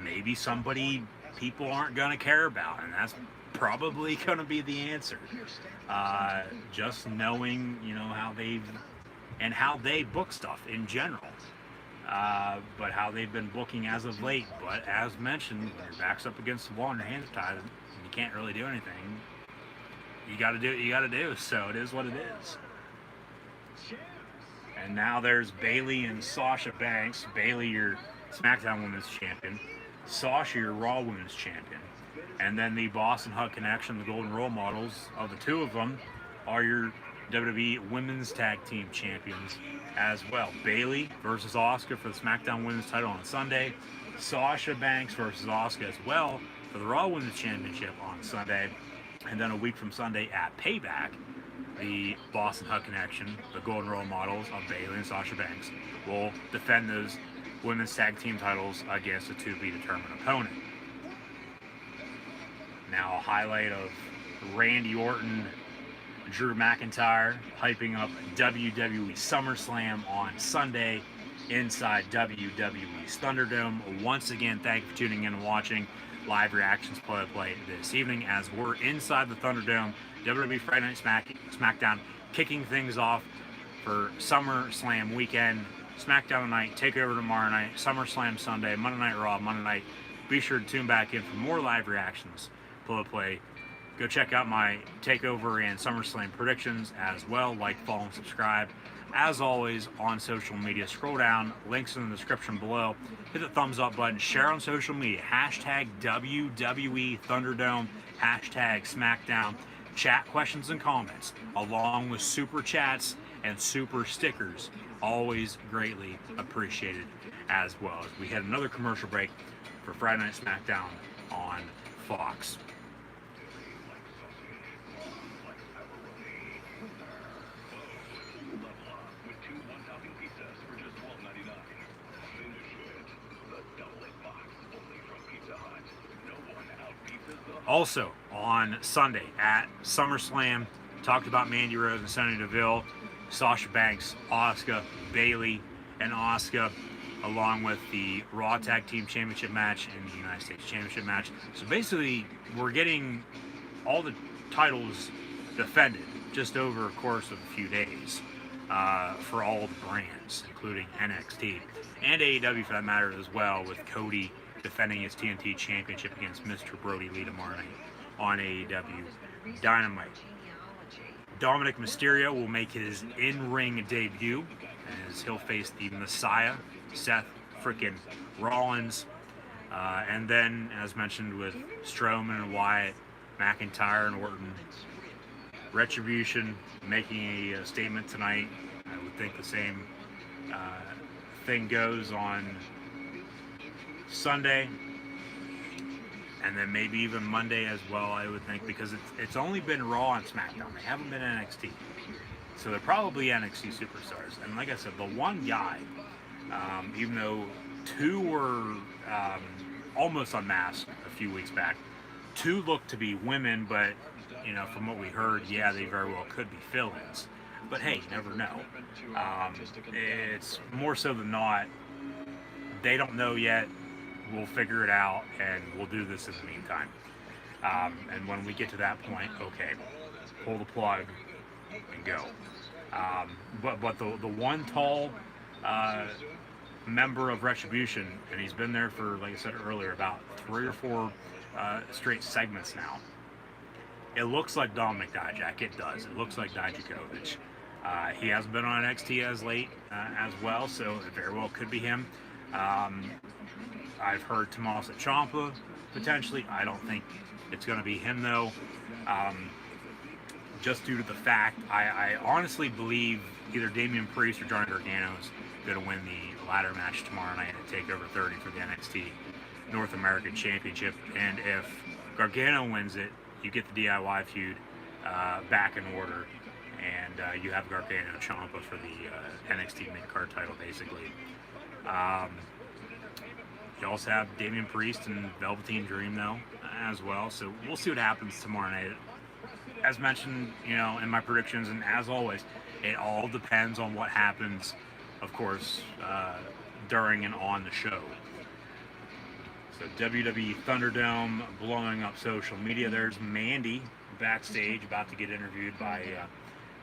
Maybe somebody people aren't going to care about, and that's probably going to be the answer. Just knowing, how they book stuff in general. But how they've been booking as of late. But as mentioned, when your back's up against the wall and your hands are tied, and you can't really do anything. You got to do what you got to do. So it is what it is. And now there's Bayley and Sasha Banks. Bayley, your SmackDown Women's Champion. Sasha, your Raw Women's Champion. And then the Boston Hug Connection, the Golden Role Models, of the two of them, are your WWE Women's Tag Team Champions as well. Bayley versus Asuka for the SmackDown Women's title on Sunday. Sasha Banks versus Asuka as well for the Raw Women's Championship on Sunday. And then a week from Sunday at Payback, the Boston Hug Connection, the Golden Role Models of Bayley and Sasha Banks, will defend those women's tag team titles against a to-be-determined opponent. Now a highlight of Randy Orton, Drew McIntyre hyping up WWE SummerSlam on Sunday inside WWE's Thunderdome. Once again, thank you for tuning in and watching live reactions play this evening as we're inside the Thunderdome. WWE Friday Night SmackDown kicking things off for SummerSlam weekend. SmackDown tonight, TakeOver tomorrow night, SummerSlam Sunday, Monday Night Raw, Monday night. Be sure to tune back in for more live reactions play. Go check out my TakeOver and SummerSlam predictions as well. Like, follow, and subscribe. As always, on social media, scroll down, links in the description below. Hit the thumbs up button, share on social media, hashtag WWE Thunderdome, hashtag SmackDown. Chat questions and comments, along with super chats and super stickers. Always greatly appreciated as well. As we had another commercial break for Friday Night SmackDown on Fox. Also, on Sunday at SummerSlam, talked about Mandy Rose and Sonya Deville, Sasha Banks, Asuka, Bayley, and Asuka, along with the Raw Tag Team Championship match and the United States Championship match. So basically, we're getting all the titles defended just over a course of a few days for all the brands, including NXT and AEW for that matter as well, with Cody defending his TNT Championship against Mr. Brody Lee tomorrow night on AEW Dynamite. Dominic Mysterio will make his in-ring debut as he'll face the Messiah, Seth frickin' Rollins. And then, as mentioned, with Strowman and Wyatt, McIntyre and Orton, Retribution making a statement tonight. I would think the same thing goes on Sunday, and then maybe even Monday as well, I would think, because it's only been Raw and SmackDown. They haven't been NXT. So they're probably NXT superstars. And like I said, the one guy, even though two were almost unmasked a few weeks back, two looked to be women, but, from what we heard, yeah, they very well could be fill-ins. But hey, you never know. It's more so than not, they don't know yet. We'll figure it out, and we'll do this in the meantime. And when we get to that point, okay, pull the plug and go. But the one tall member of Retribution, and he's been there for, like I said earlier, about 3 or 4 straight segments now. It looks like Dominic Dijak. It does. It looks like Dijakovic. He hasn't been on NXT as late as well, so it very well could be him. I've heard Tommaso Ciampa potentially. I don't think it's going to be him though. Just due to the fact, I honestly believe either Damian Priest or Johnny Gargano is going to win the ladder match tomorrow night at TakeOver 30 for the NXT North American Championship. And if Gargano wins it, you get the DIY feud back in order, and you have Gargano Ciampa for the NXT mid-card title, basically. You also have Damian Priest and Velveteen Dream, though, as well. So we'll see what happens tomorrow night. As mentioned, in my predictions, and as always, it all depends on what happens, of course, during and on the show. So WWE Thunderdome blowing up social media. There's Mandy backstage about to get interviewed by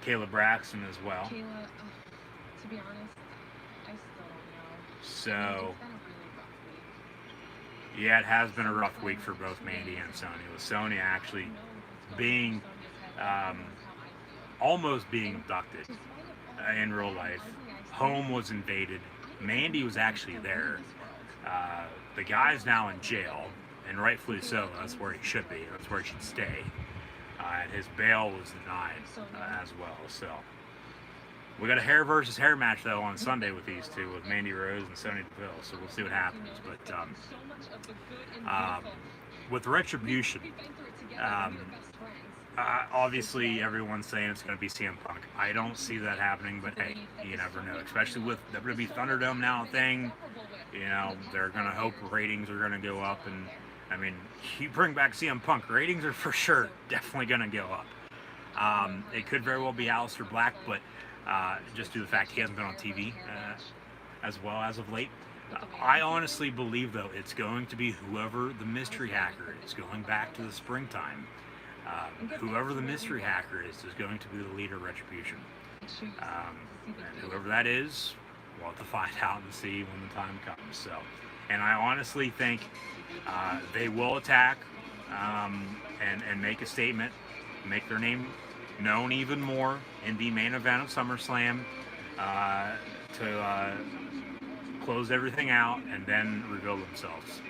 Kayla Braxton as well. Kayla, to be honest, I still don't know. So, yeah, it has been a rough week for both Mandy and Sonya. With Sonya actually being almost being abducted in real life. Home was invaded. Mandy was actually there. The guy's now in jail, and rightfully so. That's where he should be. That's where he should stay. And his bail was denied as well. So we got a hair versus hair match though on Sunday with these two, with Mandy Rose and Sonya Deville. So we'll see what happens. But with Retribution, obviously everyone's saying it's going to be CM Punk. I don't see that happening, but hey, you never know. Especially with WWE Thunderdome now a thing. They're going to hope ratings are going to go up, and I mean, you bring back CM Punk, ratings are for sure definitely going to go up. It could very well be Aleister Black, but just due to the fact he hasn't been on TV as well as of late. I honestly believe, though, it's going to be whoever the mystery hacker is, going back to the springtime. Whoever the mystery hacker is going to be the leader of Retribution. And whoever that is, we'll have to find out and see when the time comes. So, and I honestly think they will attack and make a statement, make their name known even more in the main event of SummerSlam to close everything out and then reveal themselves.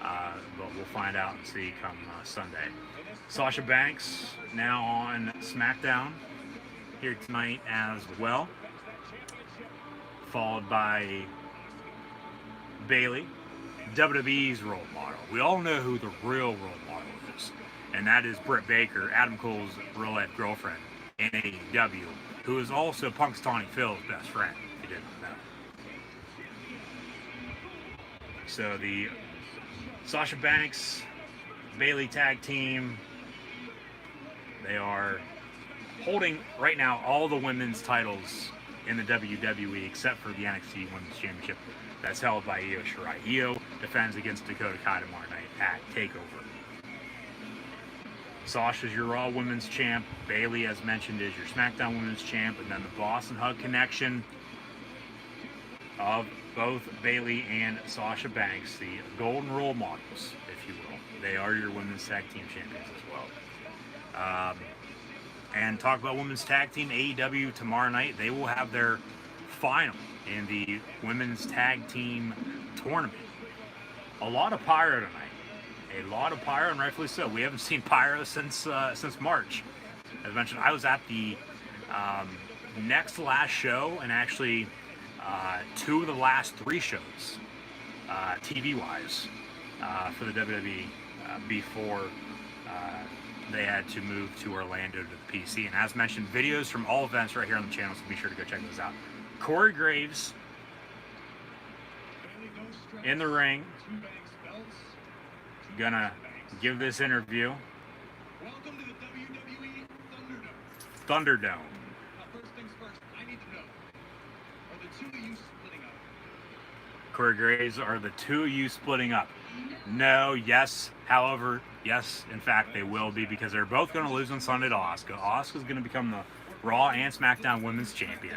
But we'll find out and see come Sunday. Sasha Banks now on SmackDown here tonight as well, followed by Bayley, WWE's role model. We all know who the real role model is, and that is Britt Baker, Adam Cole's real-life girlfriend in AEW, who is also Punxsutawney Phil's best friend, if you didn't know. So the Sasha Banks, Bayley tag team, they are holding right now all the women's titles in the WWE except for the NXT Women's Championship that's held by Io Shirai. Io defends against Dakota Kai tomorrow night at TakeOver. Sasha's your Raw Women's Champ. Bayley, as mentioned, is your SmackDown Women's Champ. And then the Boss and Hug connection of both Bayley and Sasha Banks, the golden role models, if you will. They are your Women's Tag Team Champions as well. And talk about Women's Tag Team, AEW tomorrow night. They will have their final in the Women's Tag Team Tournament. A lot of pyro tonight. A lot of pyro, and rightfully so. We haven't seen pyro since March. As mentioned, I was at the next to last show, and actually two of the last three shows, TV-wise, for the WWE before they had to move to Orlando to the PC. And as mentioned, videos from all events right here on the channel, so be sure to go check those out. Corey Graves in the ring, gonna give this interview. Welcome to the WWE Thunderdome. Thunderdome. Now, first things first, I need to know, are the two of you splitting up? Corey Graves, are the two of you splitting up? No, yes. However, yes, in fact, they will be, because they're both going to lose on Sunday to Asuka. Asuka's going to become the Raw and SmackDown Women's Champion.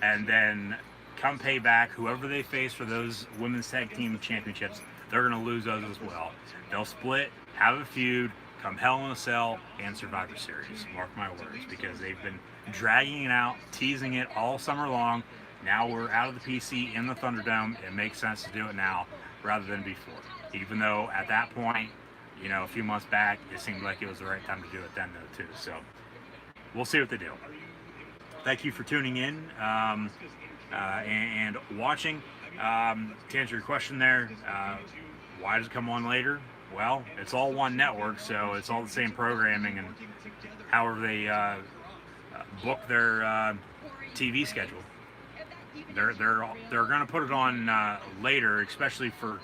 And then come payback, whoever they face for those Women's Tag Team Championships, they're going to lose those as well. They'll split, have a feud, come Hell in a Cell, and Survivor Series. Mark my words, because they've been dragging it out, teasing it all summer long. Now we're out of the PC in the Thunderdome. It makes sense to do it now. rather than before. Even though at that point, you know, a few months back, it seemed like it was the right time to do it then, though, too. So we'll see what they do. Thank you for tuning in and watching. To answer your question there, why does it come on later? Well, it's all one network, so it's all the same programming, and however they book their TV schedule, they're going to put it on later, especially for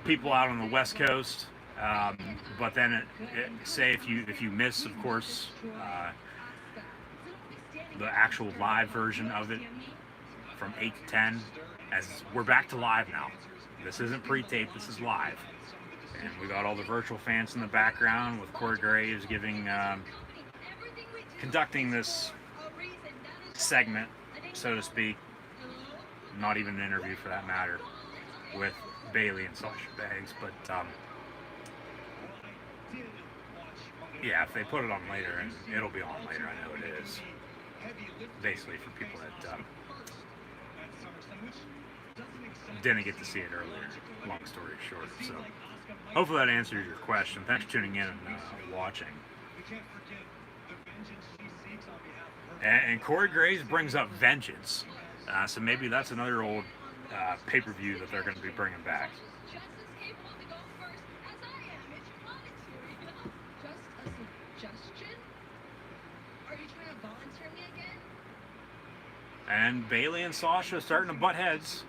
people out on the West Coast. But then, say if you miss, of course, the actual live version of it from 8 to 10, as we're back to live now. This isn't pre-taped, this is live. And we got all the virtual fans in the background with Corey Graves conducting this segment, so to speak, not even an interview for that matter, with Bayley and Sasha Banks. But yeah, if they put it on later, and it'll be on later, I know it is. Basically for people that didn't get to see it earlier, long story short. So hopefully that answers your question. Thanks for tuning in and watching. And Corey Graves brings up Vengeance, so maybe that's another old pay-per-view that they're going to be bringing back. And Bayley and Sasha starting to butt heads.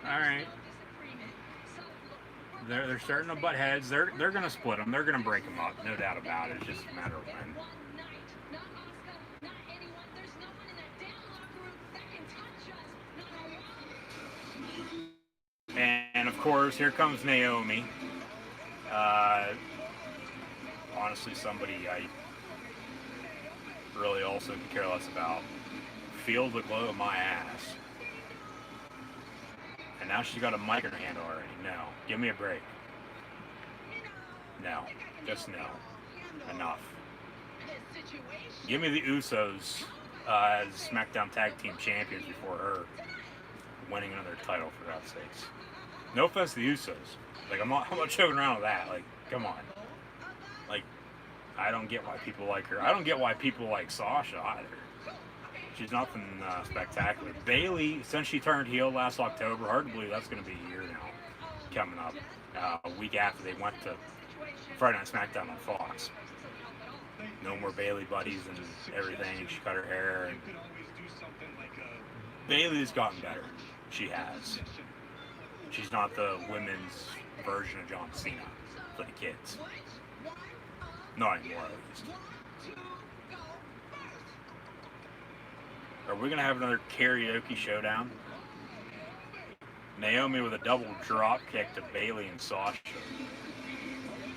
All right. They're starting to butt heads. They're going to split them. They're going to break them up. No doubt about it. It's just a matter of when. And of course, here comes Naomi. Honestly, somebody I really also could care less about. Feel the glow of my ass. And now she's got a mic in her hand already. No. Give me a break. No. Just no. Enough. Give me the Usos as SmackDown Tag Team Champions before her winning another title, for God's sakes. No offense to the Usos. Like, I'm not joking around with that. Like, come on. Like, I don't get why people like her. I don't get why people like Sasha either. She's nothing spectacular. Bayley, since she turned heel last October, hard to believe that's going to be a year now coming up. A week after they went to Friday Night SmackDown on Fox. No more Bayley buddies and everything. She cut her hair. And Bayley's gotten better. She has. She's not the women's version of John Cena for the kids. Not anymore, at least. Are we going to have another karaoke showdown? Naomi with a double drop kick to Bayley and Sasha.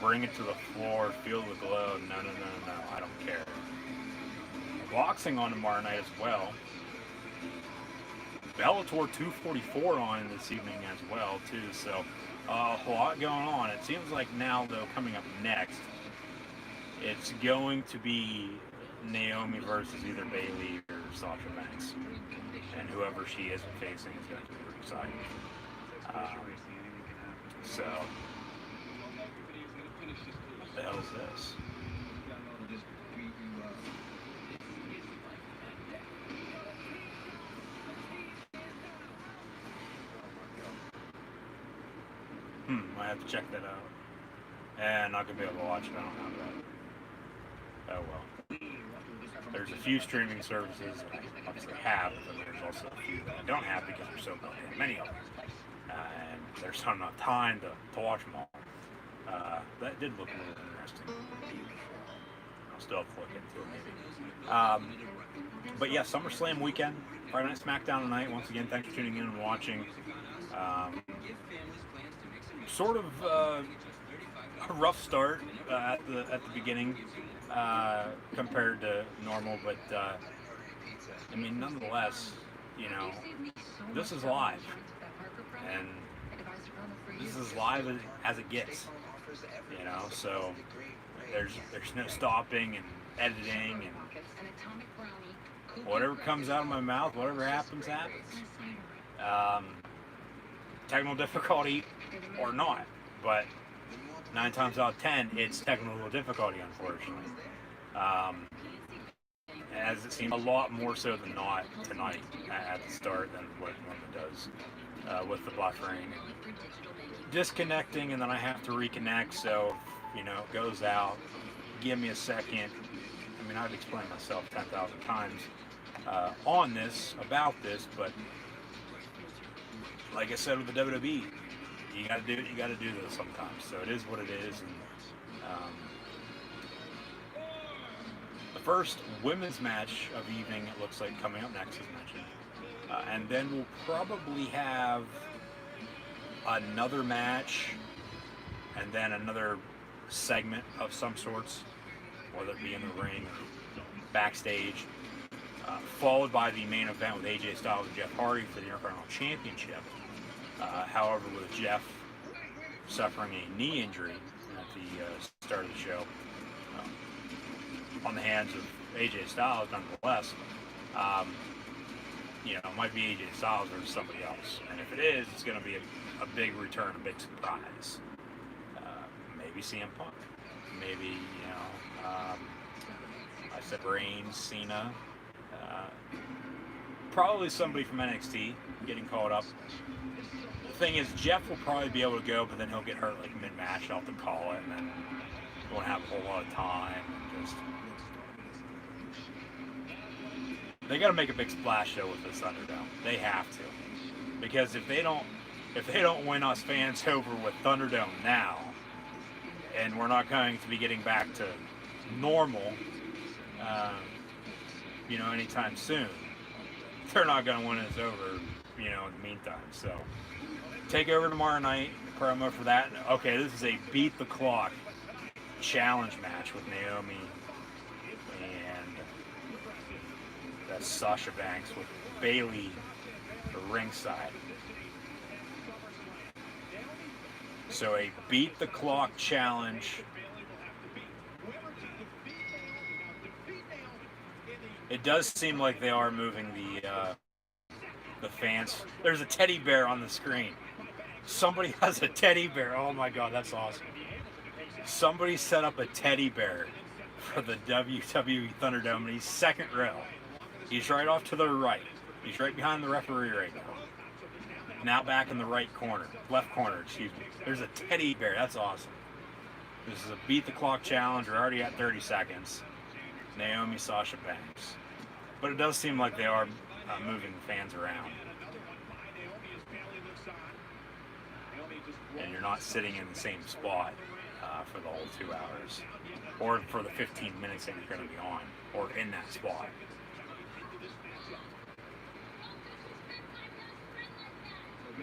Bring it to the floor, feel the glow. No, I don't care. Boxing on tomorrow night as well. Bellator 244 on this evening as well, too. So, a lot going on. It seems like now, though, coming up next, it's going to be Naomi versus either Bayley or Sasha Banks. And whoever she isn't facing is going to be pretty exciting. So, what the hell is this? I have to check that out. And not going to be able to watch it. I don't have that. Oh well. There's a few streaming services that I obviously have, but there's also a few that I don't have because there's so many of them. And there's not enough time to watch them all. That did look a little interesting. I'll still have to look into it maybe. But yeah, SummerSlam weekend, Friday Night SmackDown tonight. Once again, thanks for tuning in and watching. Sort of a rough start at the beginning compared to normal, but I mean, nonetheless, you know, this is live, and this is as live as it gets, you know. So there's no stopping and editing, and whatever comes out of my mouth, whatever happens. Technical difficulty or not, but 9 times out of 10, it's technical difficulty, unfortunately. As it seems, a lot more so than not tonight at the start than what it normally does with the buffering. Disconnecting, and then I have to reconnect, so, it goes out. Give me a second. I mean, I've explained myself 10,000 times on this, about this, but like I said with the WWE, you gotta do this sometimes. So it is what it is. And the first women's match of the evening, it looks like, coming up next, as mentioned, and then we'll probably have another match, and then another segment of some sorts, whether it be in the ring or backstage, followed by the main event with AJ Styles and Jeff Hardy for the Intercontinental Championship. However, with Jeff suffering a knee injury at the start of the show, on the hands of AJ Styles, nonetheless, it might be AJ Styles or somebody else. And if it is, it's going to be a big return, a big surprise. Maybe CM Punk. Maybe, I said Reigns, Cena. Probably somebody from NXT getting called up. The thing is, Jeff will probably be able to go, but then he'll get hurt like mid-match. I'll have to call it, and then won't have a whole lot of time. And just they got to make a big splash show with this Thunderdome. They have to, because if they don't win us fans over with Thunderdome now, and we're not going to be getting back to normal, anytime soon, they're not going to win us over, in the meantime. So, take over tomorrow night, promo for that. Okay, this is a beat the clock challenge match with Naomi and that's Sasha Banks with Bayley ringside. So a beat the clock challenge. It does seem like they are moving the fans. There's a teddy bear on the screen. Somebody has a teddy bear. Oh my God, that's awesome. Somebody set up a teddy bear for the WWE Thunderdome, and he's second row. He's right off to the right. He's right behind the referee right now. Now back in the right corner, left corner, excuse me. There's a teddy bear. That's awesome. This is a beat the clock challenge. We're already at 30 seconds. Naomi, Sasha Banks. But it does seem like they are moving the fans around. And you're not sitting in the same spot for the whole 2 hours. Or for the 15 minutes that you're going to be on. Or in that spot.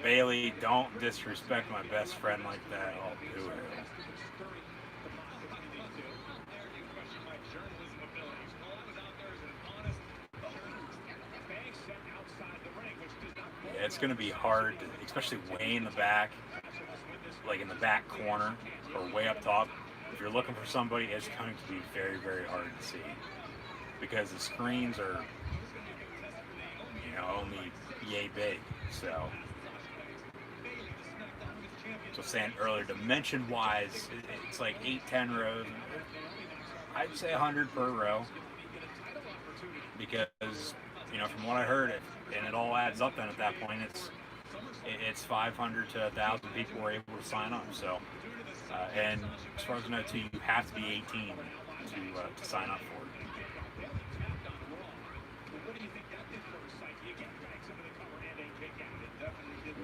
Bayley, don't disrespect my best friend like that. I'll do it. Yeah, it's going to be hard, especially way in the back, like in the back corner or way up top. If you're looking for somebody, it's going to be very, very hard to see because the screens are, only yay big. So saying earlier, dimension-wise, it's like 8-10 rows. I'd say 100 per row because, from what I heard, and it all adds up then at that point, it's 500 to 1,000 people were able to sign up. So, and as far as I know, too, you have to be 18 to sign up for it.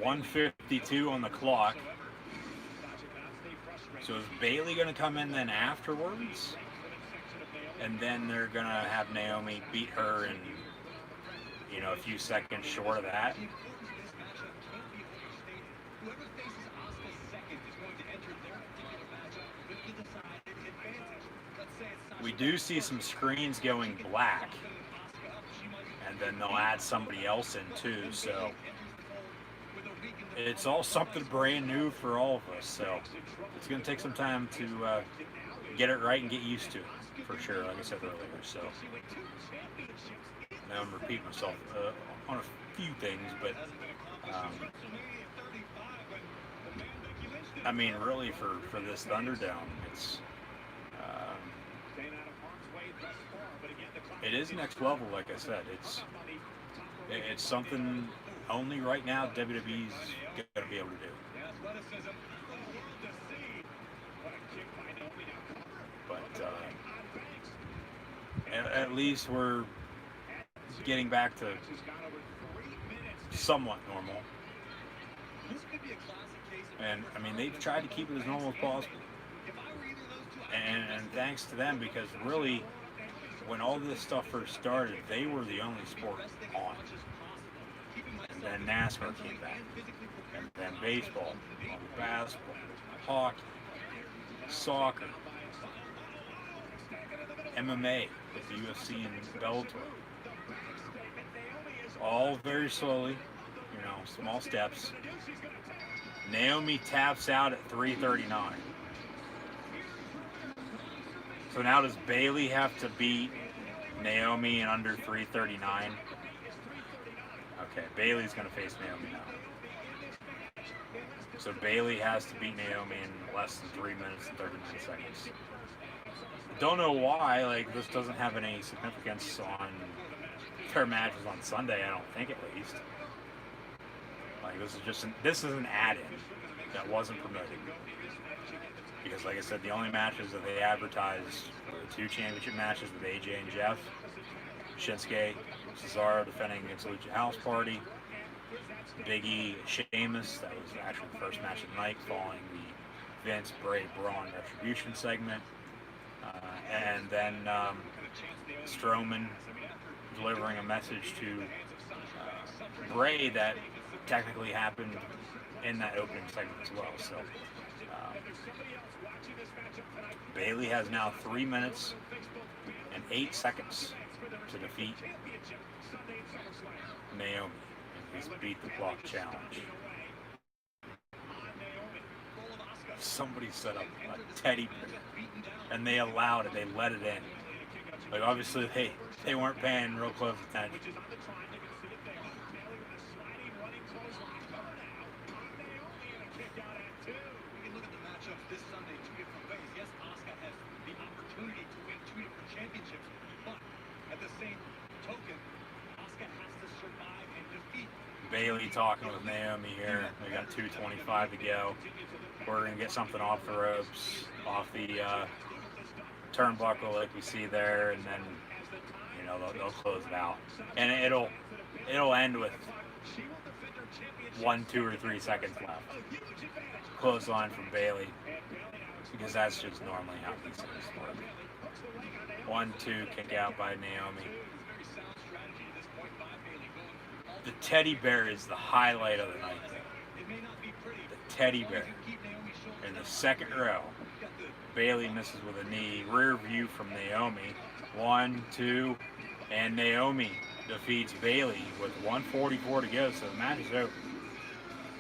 1:52 on the clock. So is Bayley going to come in then afterwards? And then they're going to have Naomi beat her in, a few seconds short of that? We do see some screens going black. And then they'll add somebody else in too, so it's all something brand new for all of us, so it's going to take some time to get it right and get used to it, for sure, like I said earlier. So now I'm repeating myself on a few things, but I mean, really, for this Thunderdome, it is next level. Like I said, it's something only right now WWE's gonna be able to do. But at least we're getting back to somewhat normal. And I mean, they've tried to keep it as normal as possible. And thanks to them, because really, when all this stuff first started, they were the only sport on. And then NASCAR came back. And then baseball, basketball, hockey, soccer, MMA with the UFC and Bellator. All very slowly, small steps. Naomi taps out at 3:39. So now does Bayley have to beat Naomi in under 3:39? Okay, Bayley's going to face Naomi now. So Bayley has to beat Naomi in less than 3 minutes and 39 seconds. Don't know why, this doesn't have any significance on their matches on Sunday, I don't think, at least. This is an add-in that wasn't promoted. Because, like I said, the only matches that they advertised were the 2 championship matches with AJ and Jeff, Shinsuke, Cesaro defending against Lucha House Party, Big E, Sheamus, that was actually the first match of the night following the Vince, Bray, Braun Retribution segment, and then Strowman delivering a message to Bray that technically happened in that opening segment as well. So Bayley has now 3 minutes and 8 seconds to defeat Naomi in his Beat the Clock challenge. Somebody set up a teddy bear and they allowed it, they let it in. Obviously they weren't paying real close attention. This Sunday, 2 different ways. Yes, Asuka has the opportunity to win 2 different championships, but at the same token, Asuka has to survive and defeat. Bayley talking with Naomi here. We got 2:25 to go. We're gonna get something off the ropes, off the turnbuckle like we see there, and then they'll close it out, and it'll end with 1, 2, or 3 seconds left. Clothesline from Bayley, because that's just normally how these things work. 1, 2, kick out by Naomi. The teddy bear is the highlight of the night. The teddy bear in the second row. Bayley misses with a knee. Rear view from Naomi. 1, 2, and Naomi defeats Bayley with 1:44 to go, so the match is over.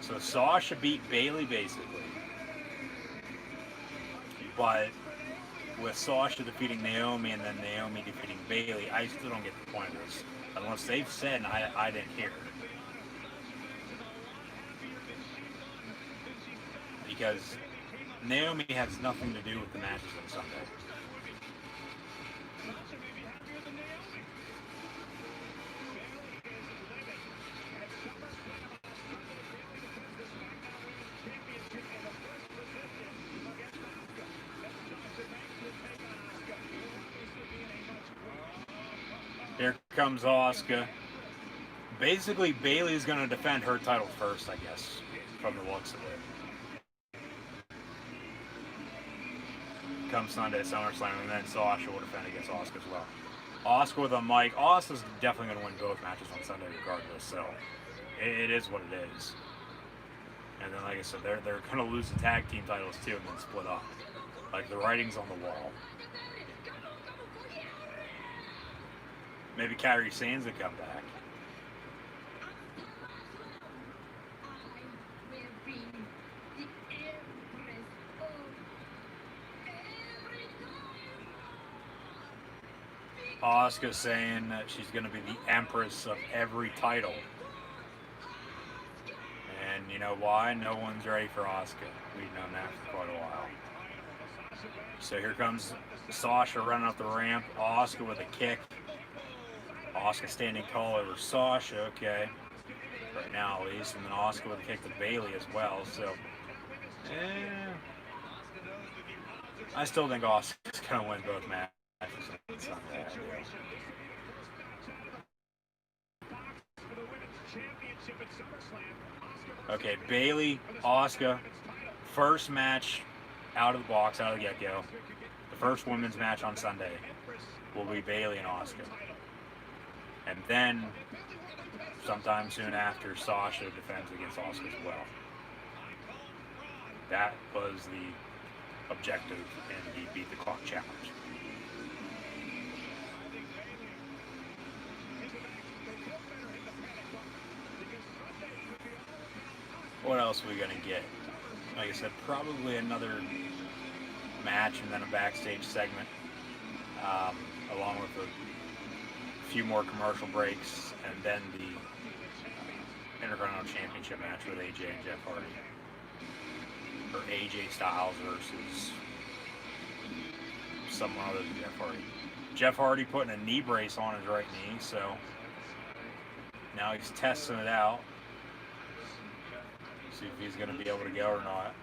So Sasha beat Bayley basically. But with Sasha defeating Naomi and then Naomi defeating Bayley, I still don't get the point of this. Unless they've said and I didn't hear. Because Naomi has nothing to do with the matches on Sunday. Here comes Asuka. Basically, Bayley's going to defend her title first, I guess, from the looks of it. Come Sunday, SummerSlam, and then Sasha will defend against Asuka as well. Asuka with a mic. Asuka's definitely going to win both matches on Sunday regardless, so it is what it is. And then, like I said, they're going to lose the tag team titles too and then split up. Like, the writing's on the wall. Maybe Kairi Sane's will come back. Asuka saying that she's going to be the empress of every title. know why? No one's ready for Asuka. We've known that for quite a while. So here comes Sasha running up the ramp. Asuka with a kick. Asuka standing tall over Sasha. Okay. Right now, at least. And then Asuka with a kick to Bayley as well. So, I still think Asuka's going to win both matches. It's not that deal. Okay, Bayley, Asuka, first match out of the box, out of the get-go. The first women's match on Sunday will be Bayley and Asuka. And then, sometime soon after, Sasha defends against Asuka as well. That was the objective in the Beat the Clock challenge. What else are we gonna get? Like I said, probably another match and then a backstage segment, along with a few more commercial breaks, and then the Intercontinental Championship match with AJ and Jeff Hardy, or AJ Styles versus someone other than Jeff Hardy. Jeff Hardy putting a knee brace on his right knee, so now he's testing it out. See if he's going to be able to go or not.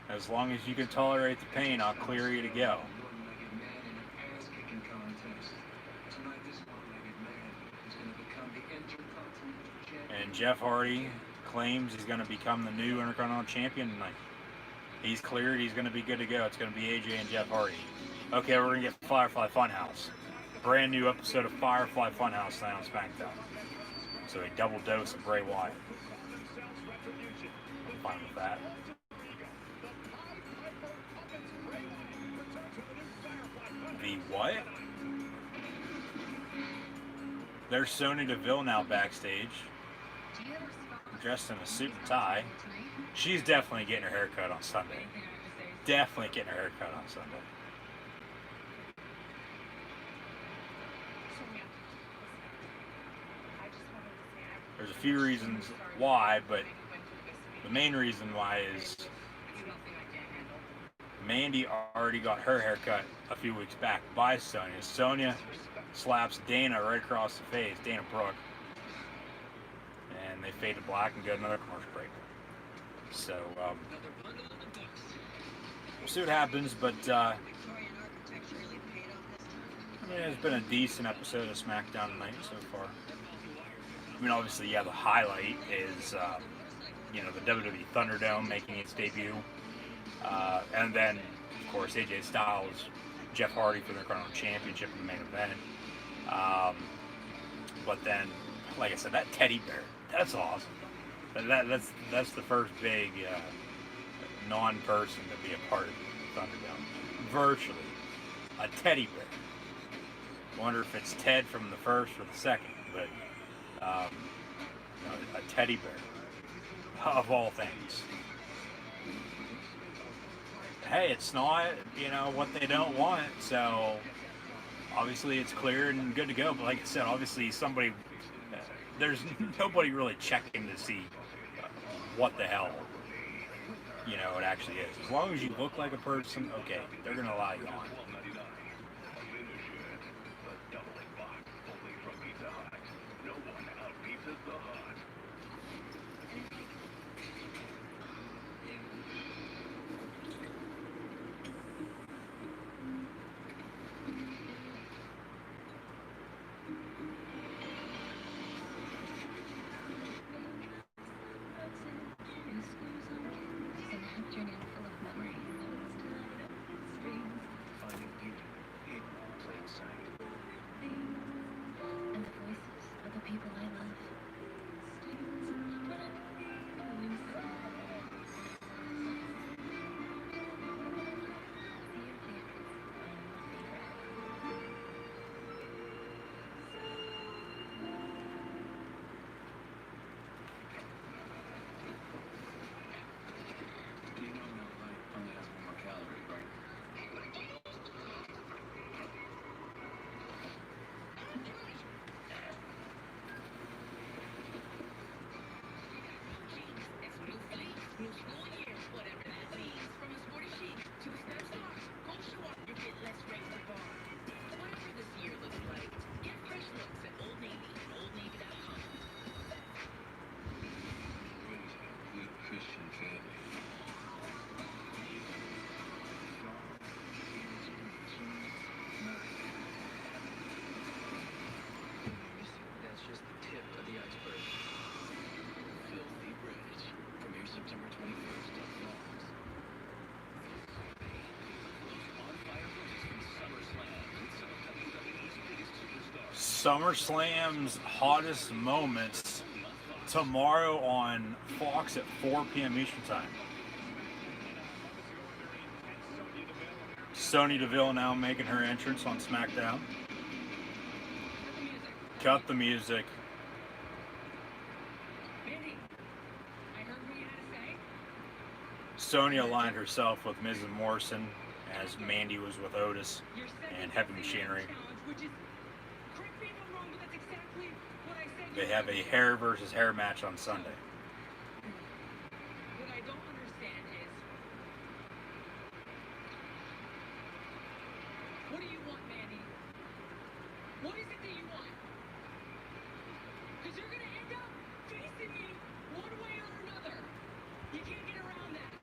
As long as you can tolerate the pain, I'll clear you to go. And Jeff Hardy claims he's going to become the new Intercontinental Champion tonight. He's cleared. He's going to be good to go. It's going to be AJ and Jeff Hardy. Okay, we're going to get Firefly Funhouse. Brand new episode of Firefly Funhouse tonight on SmackDown. So a double dose of Bray Wyatt. I'm fine with that. The what? There's Sonya Deville now backstage. Dressed in a suit and tie. She's definitely getting her hair cut on Sunday. Definitely getting her hair cut on Sunday. There's a few reasons why, but the main reason why is Mandy already got her haircut a few weeks back by Sonya. Sonya slaps Dana right across the face, Dana Brooke, and they fade to black and get another commercial break. So, we'll see what happens, but I mean, it's been a decent episode of SmackDown tonight so far. I mean, obviously, yeah, the highlight is, the WWE Thunderdome making its debut. And then, of course, AJ Styles, Jeff Hardy for the Intercontinental Championship in the main event. But then, like I said, that teddy bear, that's awesome. That's the first big non-person to be a part of Thunderdome. Virtually. A teddy bear. Wonder if it's Ted from the first or the second, but a teddy bear, of all things. Hey, it's not, what they don't want, so obviously it's clear and good to go, but like I said, obviously there's nobody really checking to see what the hell, it actually is. As long as you look like a person, okay, they're going to allow you on. SummerSlam's hottest moments tomorrow on Fox at 4 p.m. Eastern Time. Sonya Deville now making her entrance on SmackDown. Cut the music. Sonya aligned herself with Mrs. Morrison as Mandy was with Otis and Heavy Machinery. They have a hair versus hair match on Sunday. What I don't understand is, what do you want, Mandy? What is it that you want? Because you're going to end up facing me one way or another. You can't get around that.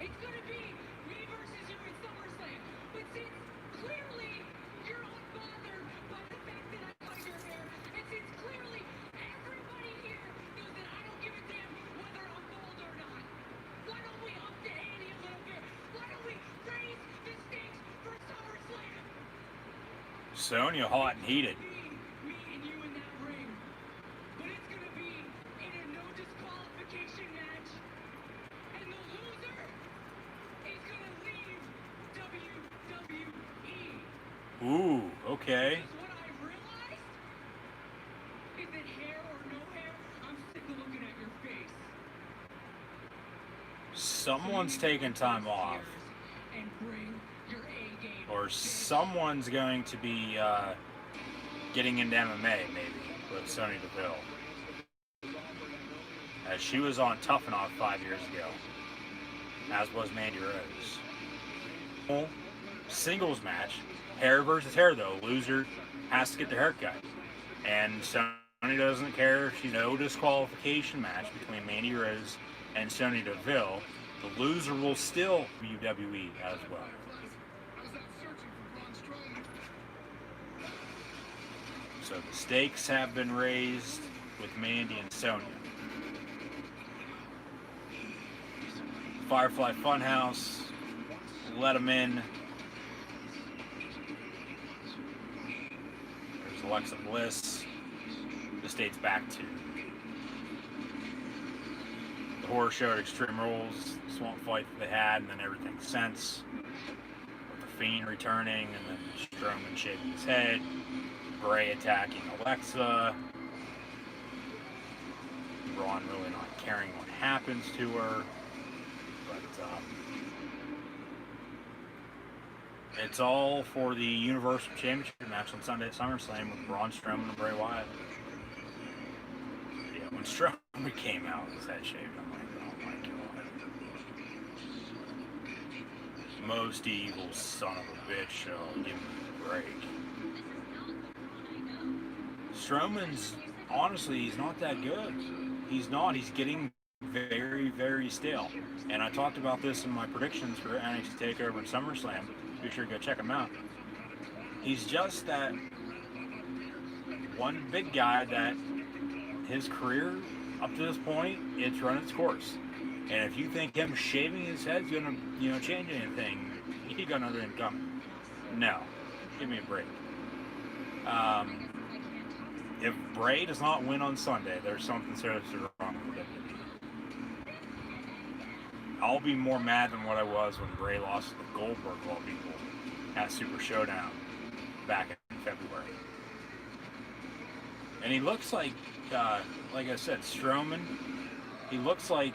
It's going to be me versus you in SummerSlam. But since clearly you're unbothered by the fact that I cut your hair, and since clearly everybody here knows that I don't give a damn whether I'm bald or not, why don't we up the ante a little bit? Why don't we raise the stakes for SummerSlam? Sonya hot and heated. Me and you in that ring. But it's going to be in a no disqualification match. And the loser is going to leave WWE. Ooh, okay. Because what I realized is that hair or no hair, I'm sick of looking at your face. Someone's taking time off, And bring your A game. or someone's going to be getting into MMA maybe with Sonya Deville, as she was on Tough Enough 5 years ago, as was Mandy Rose. Singles match, hair versus hair though. Loser has to get their hair cut, and Sonya doesn't care. She's no disqualification match between Mandy Rose and Sonya Deville. The loser will still WWE as well. So the stakes have been raised with Mandy and Sonya. Firefly Funhouse, let them in. There's Alexa Bliss. This dates back to the horror show at Extreme Rules, swamp fight that they had, and then everything since. With the Fiend returning, and then Strowman shaving his head. Bray attacking Alexa. Braun really not caring what happens to her. But it's all for the Universal Championship match on Sunday at SummerSlam with Braun Strowman and Bray Wyatt. Yeah, when Strowman came out with his head shaved, I'm like, oh my god. Most evil son of a bitch, so give me a break. Strowman's, honestly, he's not that good. He's not. He's getting very, very stale. And I talked about this in my predictions for NXT TakeOver and SummerSlam. Be sure to go check him out. He's just that one big guy that his career, up to this point, it's run its course. And if you think him shaving his head's gonna, change anything, you got another thing coming. No. Give me a break. If Bray does not win on Sunday, there's something seriously wrong with WWE. I'll be more mad than what I was when Bray lost to Goldberg of all people at Super Showdown back in February. And he looks like I said, Strowman. He looks like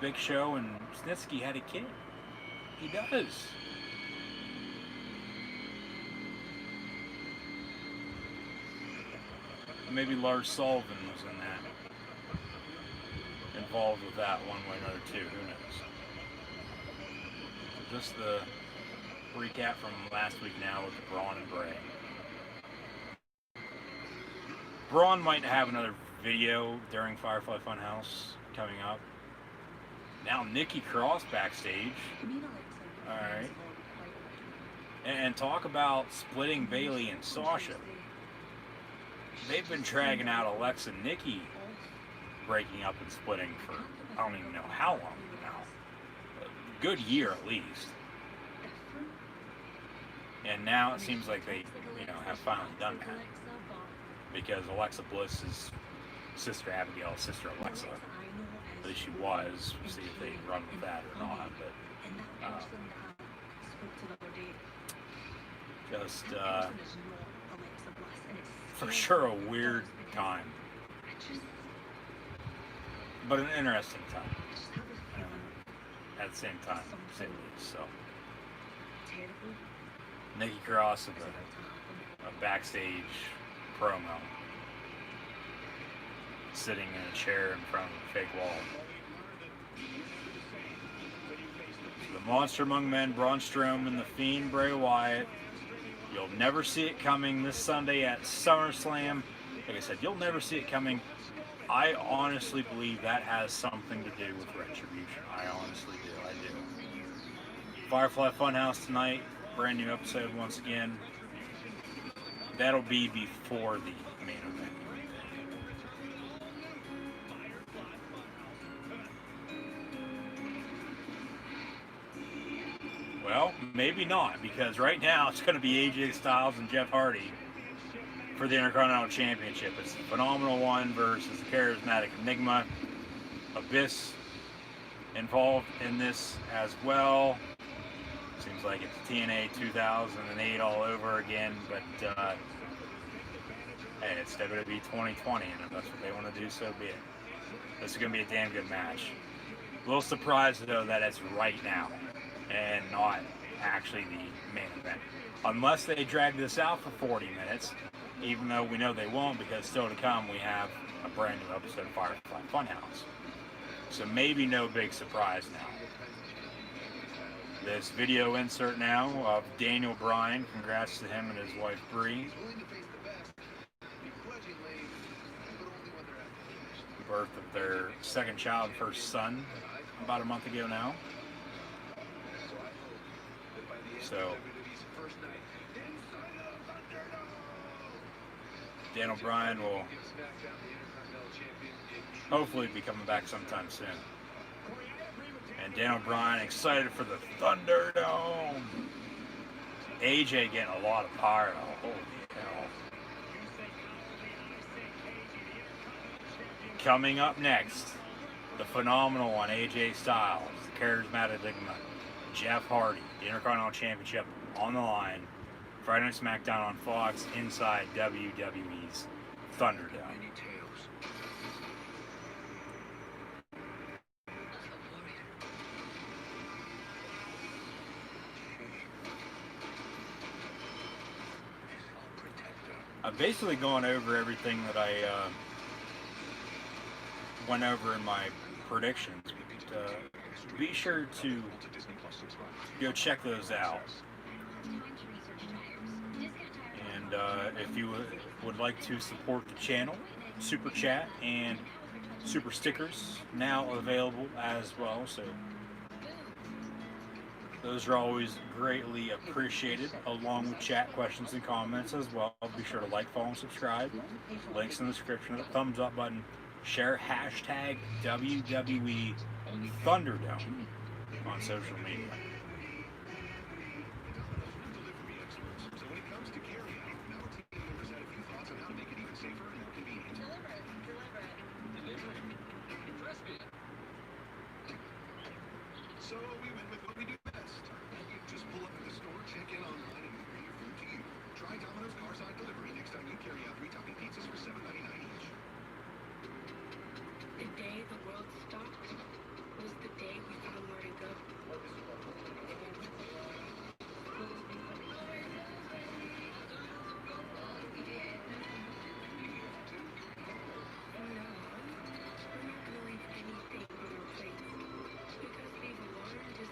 Big Show and Snitsky had a kid. He does. Maybe Lars Sullivan was in that. Involved with that one way or another too, who knows. Just the recap from last week now with Braun and Bray. Braun might have another video during Firefly Funhouse coming up. Now Nikki Cross backstage. Alright. And talk about splitting Bayley and Sasha. They've been dragging out Alexa and Nikki breaking up and splitting for I don't even know how long now. A good year at least. And now it seems like they, have finally done that. Because Alexa Bliss's sister Abigail, sister Alexa, at least she was. We'll see if they run with that or not. But just for sure a weird time, but an interesting time at the same time, same least. So Nikki Cross with a backstage promo, sitting in a chair in front of a fake wall. So the Monster Among Men, Braun Strowman, the Fiend, Bray Wyatt. You'll never see it coming this Sunday at SummerSlam. Like I said, you'll never see it coming. I honestly believe that has something to do with Retribution. I honestly do. I do. Firefly Funhouse tonight. Brand new episode once again. That'll be before the main event. Well, maybe not, because right now it's going to be AJ Styles and Jeff Hardy for the Intercontinental Championship. It's the Phenomenal One versus the Charismatic Enigma. Abyss involved in this as well. Seems like it's TNA 2008 all over again, but hey, it's WWE 2020, and if that's what they want to do, so be it. This is going to be a damn good match. A little surprised, though, that it's right now and not actually the main event. Unless they drag this out for 40 minutes, even though we know they won't, because still to come we have a brand new episode of Firefly Funhouse. So maybe no big surprise now. This video insert now of Daniel Bryan. Congrats to him and his wife Bree. Birth of their second child, first son, about a month ago now. So Daniel Bryan will hopefully be coming back sometime soon. And Daniel Bryan excited for the Thunderdome. AJ getting a lot of power. Holy hell. Coming up next, the Phenomenal One, AJ Styles, the Charismatic Enigma, Jeff Hardy, the Intercontinental Championship on the line. Friday Night SmackDown on Fox inside WWE's Thunderdome. I've basically gone over everything that I went over in my predictions. But, be sure to go check those out. And if you would like to support the channel, Super Chat and Super Stickers now available as well. So those are always greatly appreciated, along with chat, questions, and comments as well. Be sure to like, follow, and subscribe. Links in the description, the thumbs up button. Share hashtag WWE Thunderdome on social media. So we went with what we do best. Just pull up at the store, check in online, and we bring your food to you. Try Domino's Carside Delivery next time you carry out 3 topping pizzas for $7.99 each. The day the world stopped was the day we found where to go. From now on, we're not gonna leave anything on our plates because we've learned to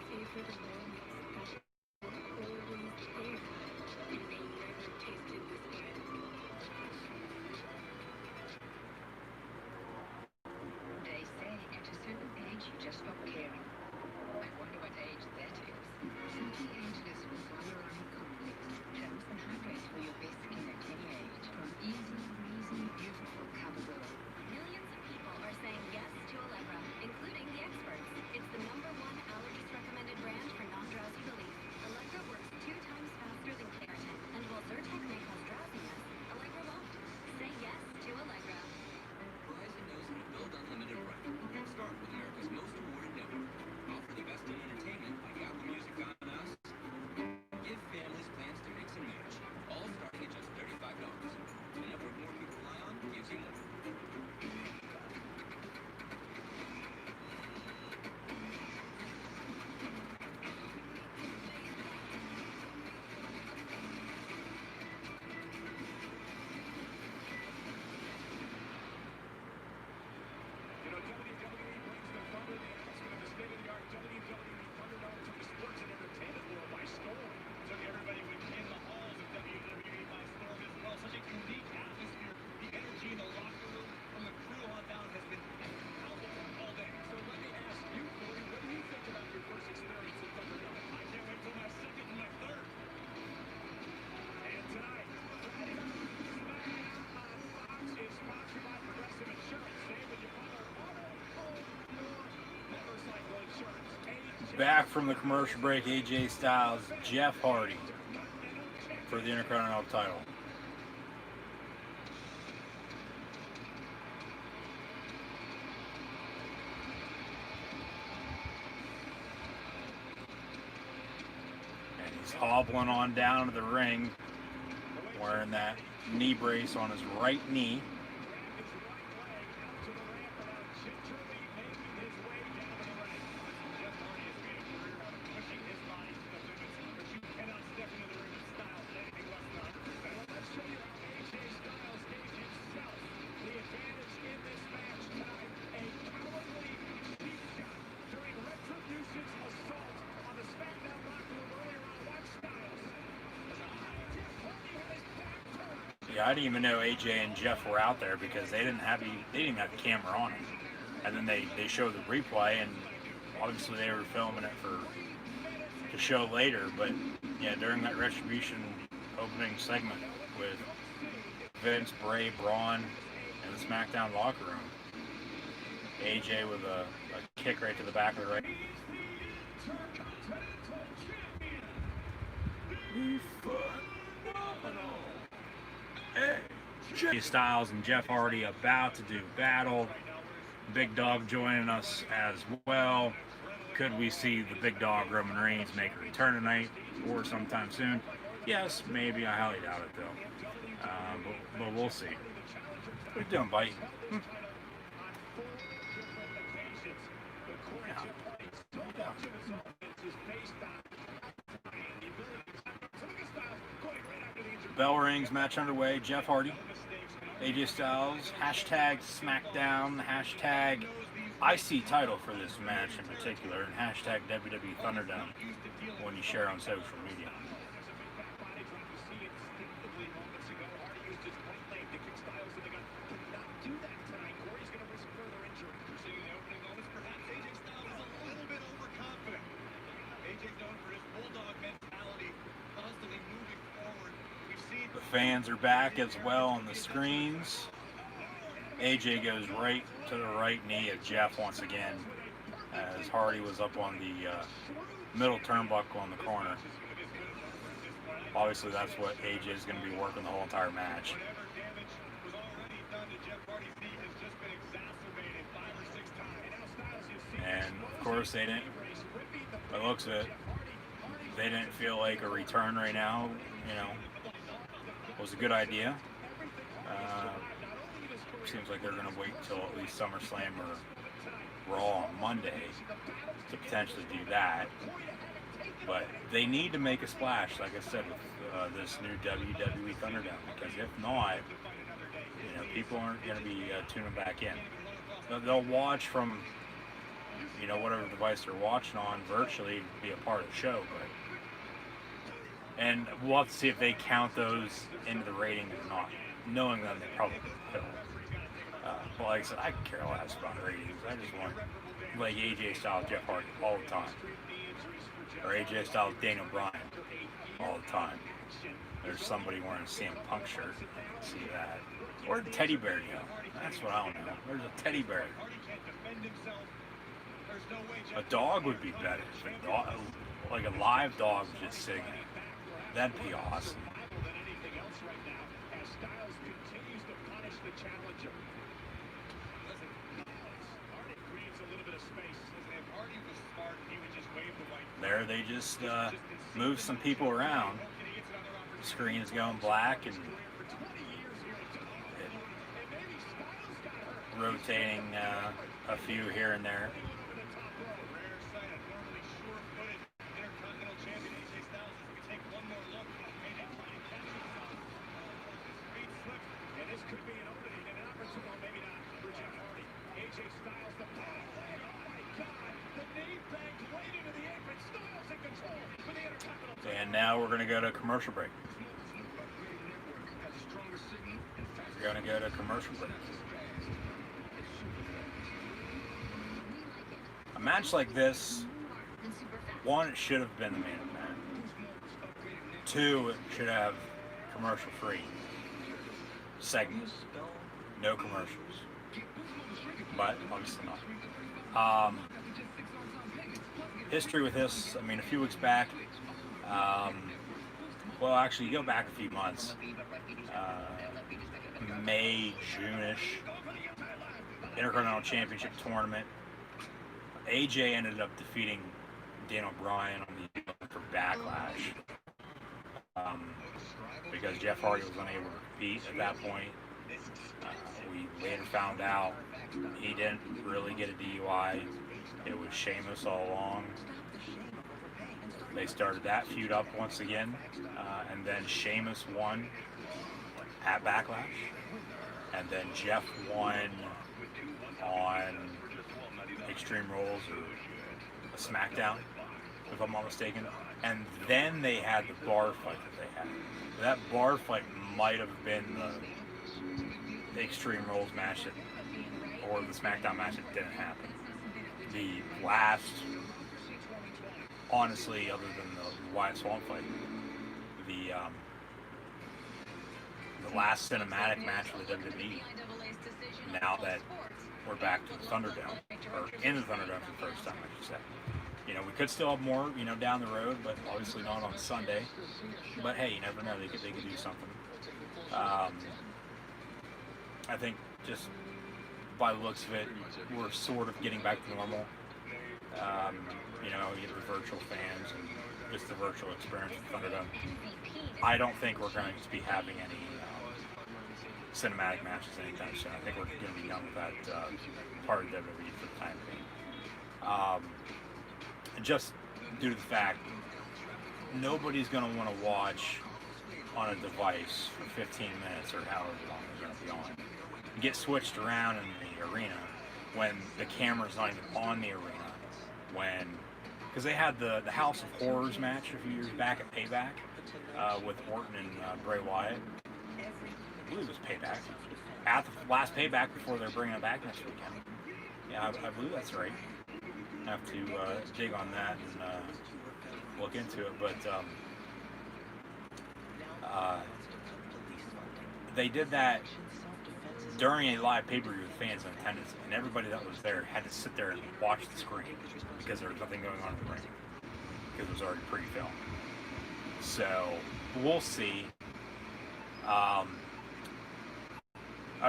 Back from the commercial break, AJ Styles, Jeff Hardy for the Intercontinental title. And he's hobbling on down to the ring, wearing that knee brace on his right knee. Yeah, I didn't even know AJ and Jeff were out there because they didn't have the camera on them. And then they showed the replay, and obviously they were filming it to show later. But yeah, during that Retribution opening segment with Vince, Bray, Braun, and the SmackDown locker room, AJ with a kick right to the back of the ring. AJ Styles and Jeff Hardy about to do battle. Big Dog joining us as well. Could we see the Big Dog Roman Reigns make a return tonight or sometime soon? Yes, maybe. I highly doubt it though. But we'll see. What are you doing, buddy? Bell rings, match underway. Jeff Hardy, AJ Styles, hashtag SmackDown, hashtag IC title for this match in particular, and hashtag WWE Thunderdome when you share on social media. The fans are back as well on the screens. AJ goes right to the right knee of Jeff once again, as Hardy was up on the middle turnbuckle in the corner. Obviously that's what AJ is going to be working the whole entire match. And of course they didn't, by the looks of it, they didn't feel like a return right now, was a good idea. Seems like they're going to wait till at least SummerSlam or Raw on Monday to potentially do that. But they need to make a splash, like I said, with this new WWE Thunderdome, because if not, people aren't going to be tuning back in. They'll watch from, whatever device they're watching on virtually to be a part of the show, and we'll have to see if they count those into the ratings or not. Knowing them, they probably will. But like I said, I could care less about ratings. I just want like AJ Styles, Jeff Hardy all the time, or AJ Styles, Daniel Bryan all the time. There's somebody wearing a CM Punk shirt. See that? Or a teddy bear, That's what I don't know. There's a teddy bear. A dog would be better. Like a live dog just singing. That'd be awesome. There they just move some people around. The screen is going black and rotating a few here and there. And now we're going to go to commercial break. We're going to go to commercial break. A match like this, one, it should have been the main event. Two, it should have commercial-free segments. No commercials. But obviously not. history with this. I mean, a few weeks back, well, actually, you go back a few months, May, June-ish, Intercontinental Championship tournament. AJ ended up defeating Daniel Bryan on the for Backlash because Jeff Hardy was unable to compete at that point. We later found out he didn't really get a DUI. It was Sheamus all along. They started that feud up once again, and then Sheamus won at Backlash, and then Jeff won on Extreme Rules or a SmackDown, if I'm not mistaken. And then they had the bar fight that they had. That bar fight might have been the Extreme Rules match that, or the SmackDown match that didn't happen. The last, honestly, other than the Wyatt Swamp fight, the last cinematic match for the WWE, now that we're back to the Thunderdome, or in the Thunderdome for the first time, I should say. You know, we could still have more, you know, down the road, but obviously not on Sunday. But hey, you never know, they could do something. I think just by the looks of it, we're sort of getting back to normal. You know, you get the virtual fans and just the virtual experience of Thunderdome. I don't think we're going to be having any cinematic matches anytime soon. I think we're going to be done with that part of WWE for the time being. Just due to the fact nobody's going to want to watch on a device for 15 minutes or however long they're going to be on. Get switched around in the arena when the camera's not even on the arena. Because they had the House of Horrors match a few years back at Payback with Orton and Bray Wyatt. I believe it was Payback. At the last Payback before they're bringing it back next weekend. Yeah, I believe that's right. I have to dig on that and look into it. But they did that during a live pay-per-view with fans in attendance, and everybody that was there had to sit there and watch the screen because there was nothing going on in the ring because it was already pre-filmed. So we'll see. I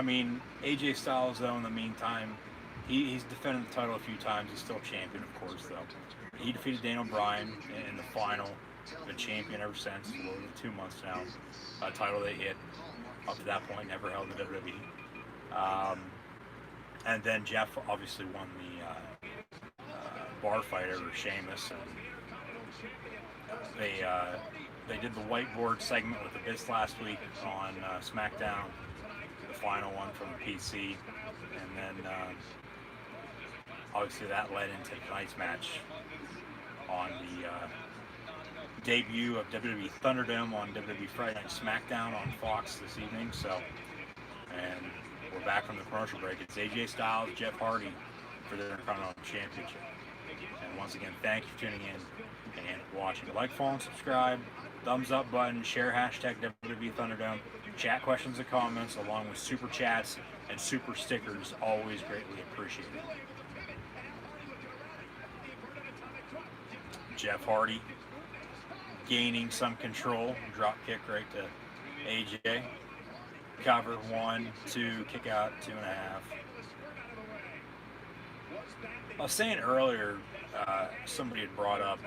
mean, AJ Styles, though, in the meantime, he's defended the title a few times. He's still champion, of course, though. He defeated Daniel Bryan in the final. Been champion ever since, a little over 2 months now. A title they hit up to that point, never held the WWE. And then Jeff obviously won the bar fight over Sheamus. And they did the whiteboard segment with the Biz last week on SmackDown, the final one from the PC, and then obviously that led into tonight's match on the debut of WWE Thunderdome on WWE Friday Night SmackDown on Fox this evening. So, and we're back from the commercial break. It's AJ Styles, Jeff Hardy for the Intercontinental Championship. And once again, thank you for tuning in and watching. Like, follow, and subscribe. Thumbs up button. Share hashtag WWE Thunderdome. Chat questions and comments along with super chats and super stickers. Always greatly appreciated. Jeff Hardy gaining some control. Drop kick right to AJ. Cover 1, 2, kick out 2.5. I was saying earlier, somebody had brought up,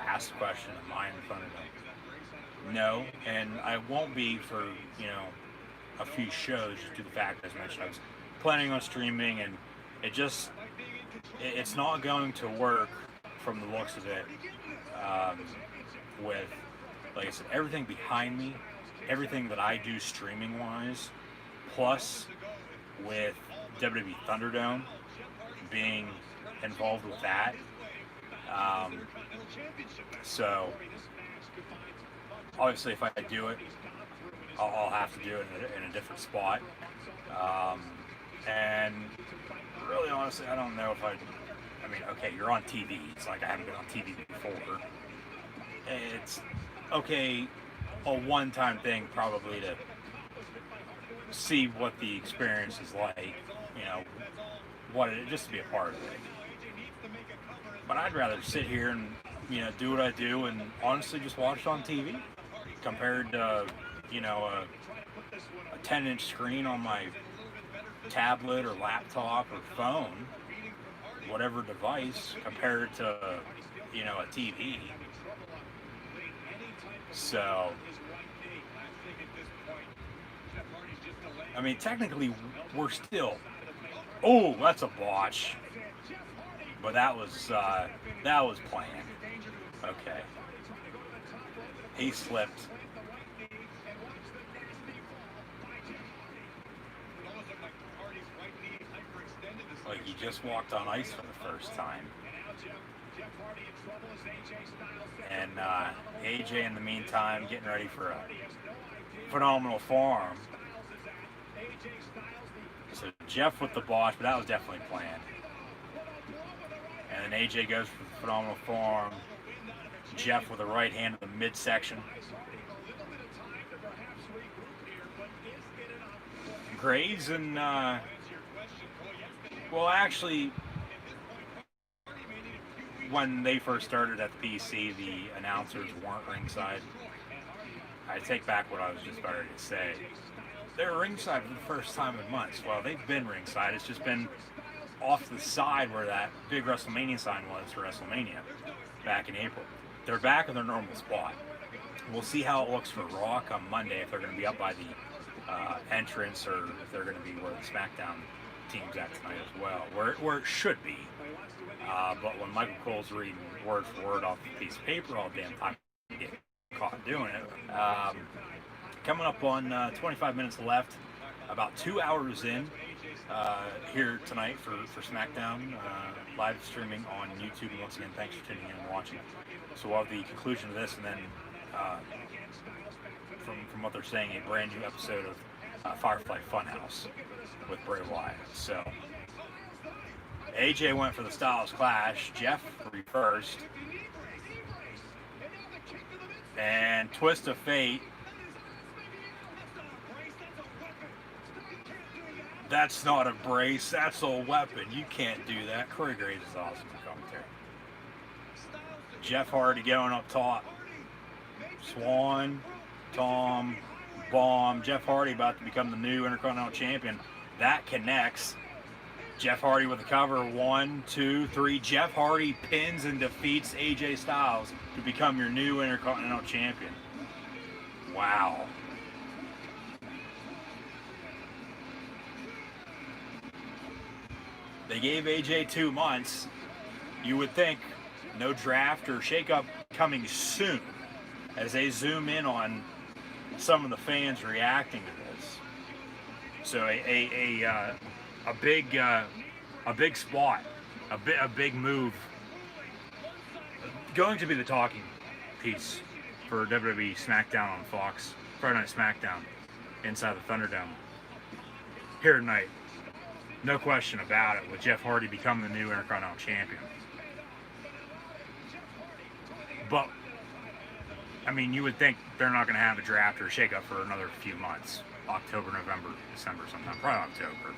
asked a question of mine in front of them. No, and I won't be for, you know, a few shows just due to the fact, as mentioned, I was planning on streaming, and it's not going to work from the looks of it with, like I said, everything behind me, everything that I do streaming wise, plus with WWE Thunderdome being involved with that. So obviously if I do it, I'll have to do it in a different spot. And really honestly, I don't know if I mean, okay, you're on TV. It's like I haven't been on TV before. It's okay, a one-time thing probably to see what the experience is like, you know, just to be a part of it. But I'd rather sit here and, do what I do and honestly just watch it on TV compared to, a 10-inch screen on my tablet or laptop or phone, whatever device, compared to, a TV. So, I mean, technically, we're still. Oh, that's a botch. But that was planned. Okay. He slipped. Like he just walked on ice for the first time. And AJ, in the meantime, getting ready for a phenomenal forearm. So Jeff with the botch, but that was definitely planned. And then AJ goes for the phenomenal forearm. Jeff with a right hand in the midsection. Graves and, well, actually, when they first started at the PC, the announcers weren't ringside. I take back what I was just about ready to say. They were ringside for the first time in months. Well, they've been ringside. It's just been off to the side where that big WrestleMania sign was for WrestleMania back in April. They're back in their normal spot. We'll see how it looks for Raw come Monday, if they're going to be up by the entrance or if they're going to be where the SmackDown team's at tonight as well, where it should be. But when Michael Cole's reading word for word off a piece of paper all damn time, you get caught doing it. Coming up on 25 minutes left, about 2 hours in here tonight for SmackDown, live streaming on YouTube. And once again, thanks for tuning in and watching. So we'll have the conclusion of this, and then from what they're saying, a brand new episode of Firefly Funhouse with Bray Wyatt. So AJ went for the Styles Clash. Jeff reversed. And Twist of Fate. That's not a brace, that's a weapon. You can't do that. Corey Graves is awesome in commentary. Jeff Hardy going up top. Swan, Tom, Bomb. Jeff Hardy about to become the new Intercontinental Champion. That connects. Jeff Hardy with the cover. 1, 2, 3. Jeff Hardy pins and defeats AJ Styles to become your new Intercontinental Champion. Wow. They gave AJ 2 months. You would think no draft or shakeup coming soon, as they zoom in on some of the fans reacting to this. So a big spot, a big move, going to be the talking piece for WWE SmackDown on Fox, Friday Night SmackDown, inside the Thunderdome here tonight. No question about it, with Jeff Hardy becoming the new Intercontinental Champion. But, I mean, you would think they're not going to have a draft or a shakeup for another few months. October, November, December sometime. Probably October.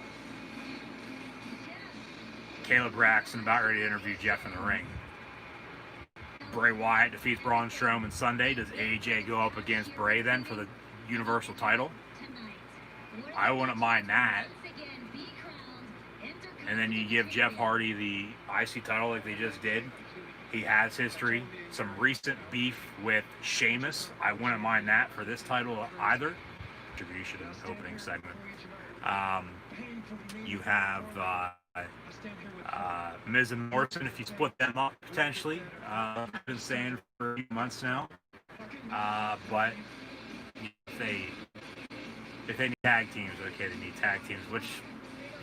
Caleb Braxton about ready to interview Jeff in the ring. Bray Wyatt defeats Braun Strowman Sunday. Does AJ go up against Bray then for the Universal title? I wouldn't mind that. And then you give Jeff Hardy the IC title like they just did. He has history, some recent beef with Sheamus. I wouldn't mind that for this title either. Retribution in the opening segment. You have Miz and Morrison, if you split them up potentially. I've been saying for a few months now. But if they need tag teams, okay, they need tag teams, which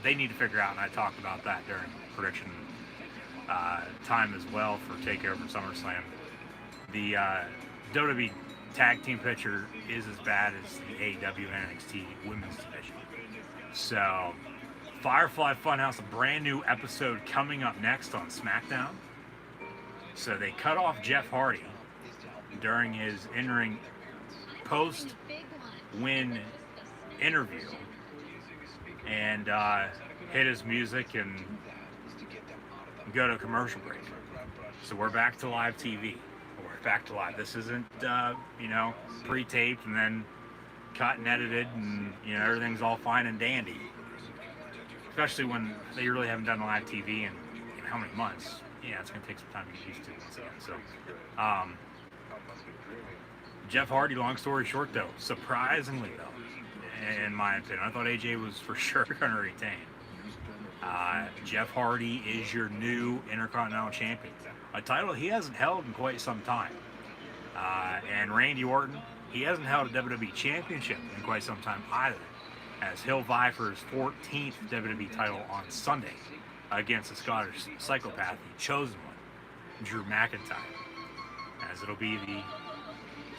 they need to figure out, and I talked about that during prediction time as well for TakeOver and SummerSlam. The WWE tag team picture is as bad as the AEW and NXT women's division. So, Firefly Funhouse, a brand new episode coming up next on SmackDown. So they cut off Jeff Hardy during his in-ring post-win interview and hit his music and and go to a commercial break. So we're back to live TV. We're back to live. This isn't, pre-taped and then cut and edited and, everything's all fine and dandy. Especially when they really haven't done live TV in how many months. Yeah, it's going to take some time to get used to once again. So, Jeff Hardy, long story short, though, surprisingly, though, in my opinion, I thought AJ was for sure going to retain. Jeff Hardy is your new Intercontinental Champion, a title he hasn't held in quite some time. And Randy Orton, he hasn't held a WWE Championship in quite some time either, as he'll vie for his 14th WWE title on Sunday against the Scottish psychopath, the chosen one, Drew McIntyre. As it'll be the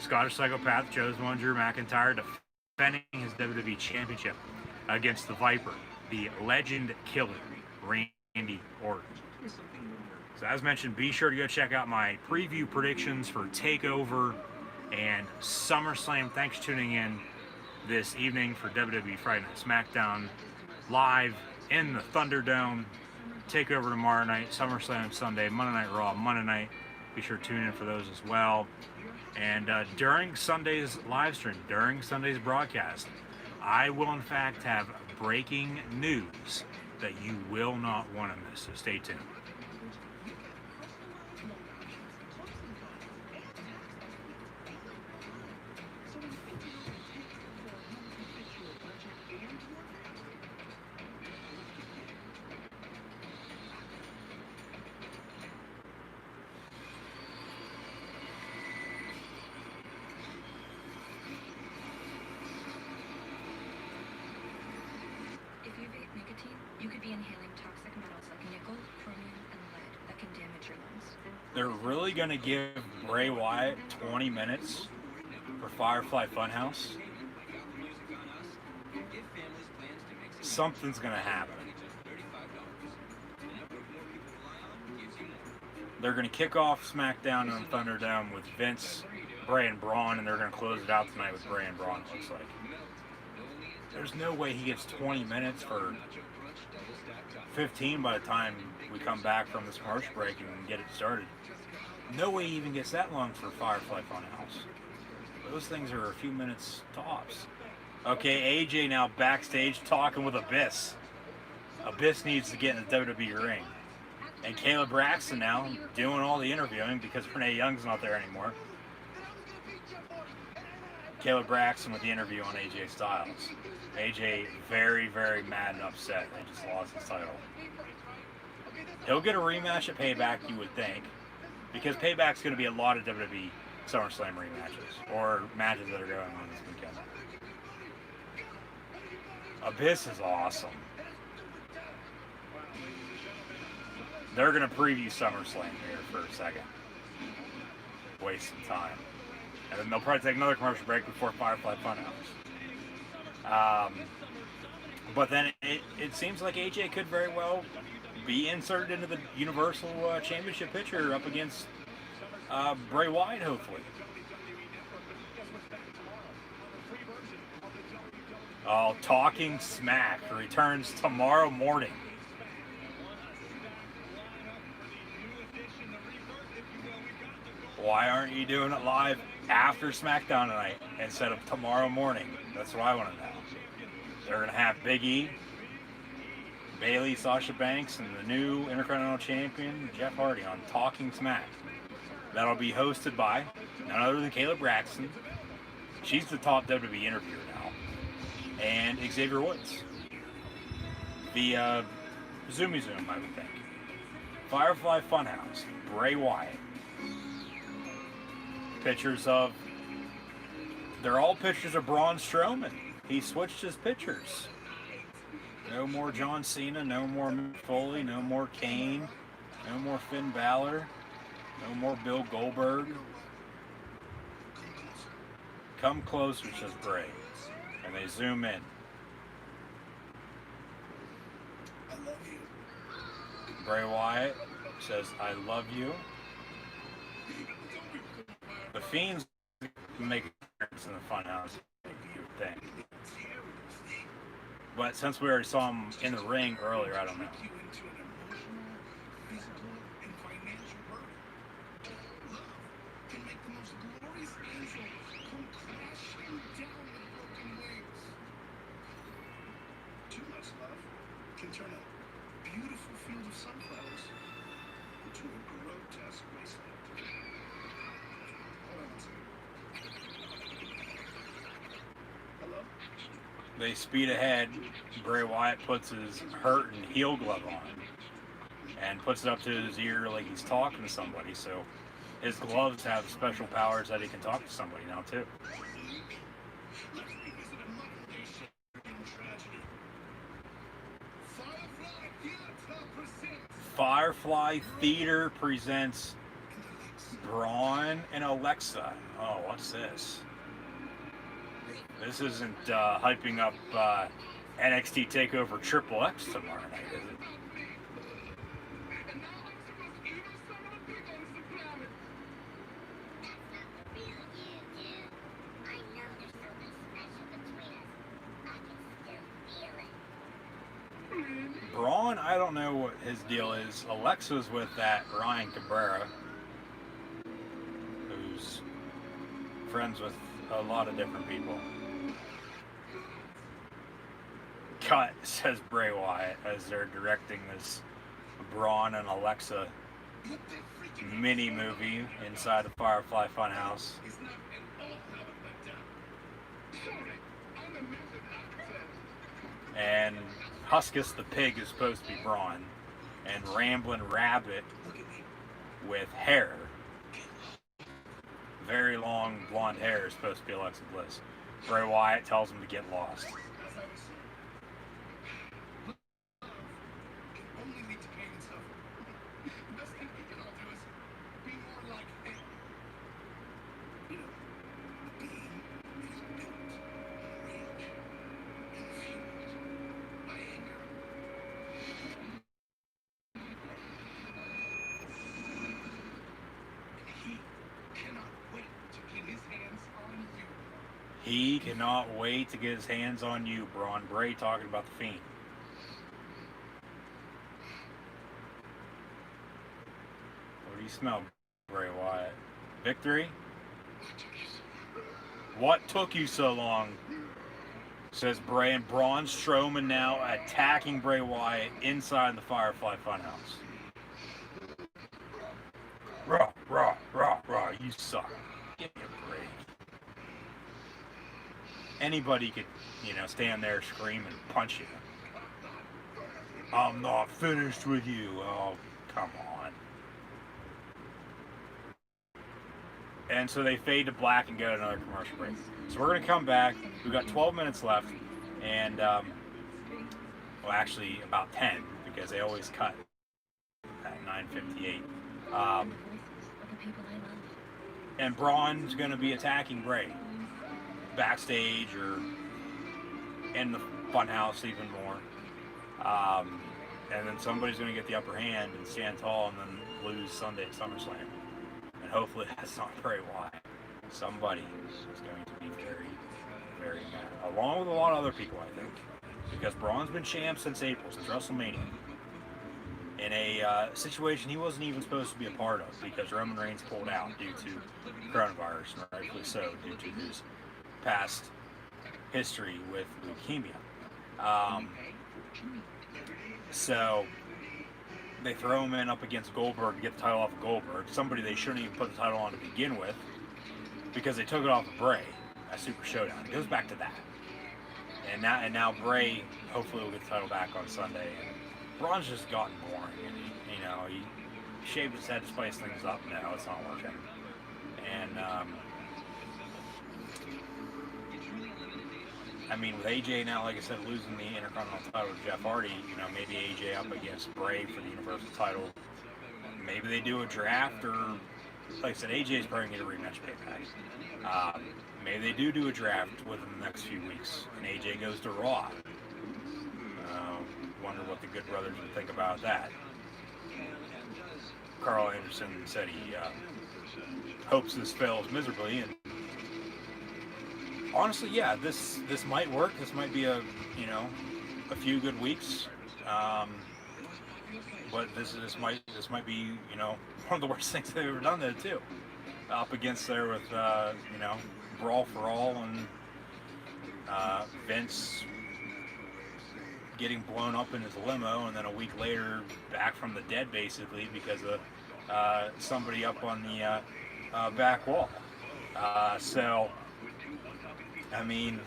Scottish psychopath, chosen one, Drew McIntyre, defending his WWE Championship against the Viper, the legend killer, Randy Orton. So as mentioned, be sure to go check out my preview predictions for TakeOver and SummerSlam. Thanks for tuning in this evening for WWE Friday Night SmackDown, live in the Thunderdome. TakeOver tomorrow night, SummerSlam Sunday, Monday Night Raw, Monday night. Be sure to tune in for those as well. And during Sunday's live stream, during Sunday's broadcast, I will in fact have breaking news that you will not want to miss, so stay tuned. You could be inhaling toxic metals like nickel, chromium, and lead that can damage your lungs. They're really going to give Bray Wyatt 20 minutes for Firefly Funhouse. Something's going to happen. They're going to kick off SmackDown on Thunderdome with Vince, Bray, and Braun, and they're going to close it out tonight with Bray and Braun, it looks like. There's no way he gets 20 minutes for 15 by the time we come back from this commercial break and get it started. No way he even gets that long for Firefly Funhouse. Those things are a few minutes tops. Okay, AJ now backstage talking with Abyss. Abyss needs to get in the WWE ring. And Caleb Braxton now doing all the interviewing because Renee Young's not there anymore. Caleb Braxton with the interview on AJ Styles. AJ very, very mad and upset. They just lost his title. He'll get a rematch at Payback, you would think, because Payback's going to be a lot of WWE SummerSlam rematches, or matches that are going on this weekend. Abyss is awesome. They're going to preview SummerSlam here for a second. Waste some time. And then they'll probably take another commercial break before Firefly Funhouse. But then it seems like AJ could very well be inserted into the Universal Championship picture up against Bray Wyatt, hopefully. Oh, Talking Smack returns tomorrow morning. Why aren't you doing it live after SmackDown tonight instead of tomorrow morning? That's what I want to know. They're going to have Big E, Bayley, Sasha Banks, and the new Intercontinental Champion, Jeff Hardy, on Talking Smack. That'll be hosted by none other than Caleb Braxton. She's the top WWE interviewer now. And Xavier Woods. The Zoomy Zoom, I would think. Firefly Funhouse, Bray Wyatt. Pictures of, they're all pictures of Braun Strowman. He switched his pictures. No more John Cena, no more Mick Foley, no more Kane, no more Finn Balor, no more Bill Goldberg. Come closer, says Bray. And they zoom in. Bray Wyatt says, I love you. The Fiend's make a appearance in the Funhouse, you would think. But since we already saw him in the ring earlier, I don't know. glorious angel come crashing down with broken wings. Too much love can turn a beautiful field of sunflowers into a grotesque wasteland. Hold on one second. Hello? They speed ahead. Bray Wyatt puts his hurt and heel glove on and puts it up to his ear like he's talking to somebody. So his gloves have special powers that he can talk to somebody now too. Let's revisit a modern-day shipwreck tragedy. Firefly Theater presents Firefly Theater presents Braun and Alexa. Oh, what's this? This isn't hyping up NXT TakeOver Triple X tomorrow night, is it? And now I'm supposed to even some of the people on this planet. That's not the real you, dude. I know there's something special between us. I can still feel it. Braun, I don't know what his deal is. Alexa's with that Ryan Cabrera, who's friends with a lot of different people. Cut, says Bray Wyatt, as they're directing this Braun and Alexa mini movie inside the Firefly Funhouse. He's not at all how it went down. Sorry, I'm a method actor. And Huskus the pig is supposed to be Braun, and Ramblin' Rabbit with hair, very long blonde hair, is supposed to be Alexa Bliss. Bray Wyatt tells him to get lost. As I was saying, love can only lead to pain and suffering. The best thing we can all do is be more like him. You know, the being is built on rage and fueled by anger. He cannot wait to get his hands on you. He cannot wait to get his hands on you, Braun. Bray talking about the Fiend. What do you smell, Bray Wyatt? Victory? What took you so long? Says Bray, and Braun Strowman now attacking Bray Wyatt inside the Firefly Funhouse. Rah, rah, rah, rah, you suck. Give me a break. Anybody could, stand there, scream, and punch you. I'm not finished with you. Oh, come on. And so they fade to black and go to another commercial break. So we're going to come back. We've got 12 minutes left. And, well, actually about 10, because they always cut at 9:58. And Braun's going to be attacking Bray backstage or in the funhouse even more. And then somebody's going to get the upper hand and stand tall and then lose Sunday at SummerSlam. And hopefully that's not Bray Wyatt. Somebody is going to be very, very mad. Along with a lot of other people, I think. Because Braun's been champ since April, since WrestleMania. In a situation he wasn't even supposed to be a part of, because Roman Reigns pulled out due to coronavirus, and rightfully so, due to his past history with leukemia. So they throw him in up against Goldberg to get the title off of Goldberg, somebody they shouldn't even put the title on to begin with, because they took it off of Bray at Super Showdown. It goes back to that. And now Bray hopefully will get the title back on Sunday. And Braun's just gotten boring. And he shaved his head to spice things up. No, it's not working. And with AJ now, like I said, losing the Intercontinental title to Jeff Hardy, maybe AJ up against Bray for the Universal title. Maybe they do a draft, or like I said, AJ's probably going to get a rematch payback. Maybe they do a draft within the next few weeks, and AJ goes to Raw. Wonder what the Good Brothers would think about that. Carl Anderson said he hopes this fails miserably, and honestly, yeah, this might work. This might be a few good weeks, but this might be one of the worst things they've ever done there too. up against there with, you know, Brawl for All and Vince getting blown up in his limo, and then a week later back from the dead basically because of somebody up on the back wall. So, I mean,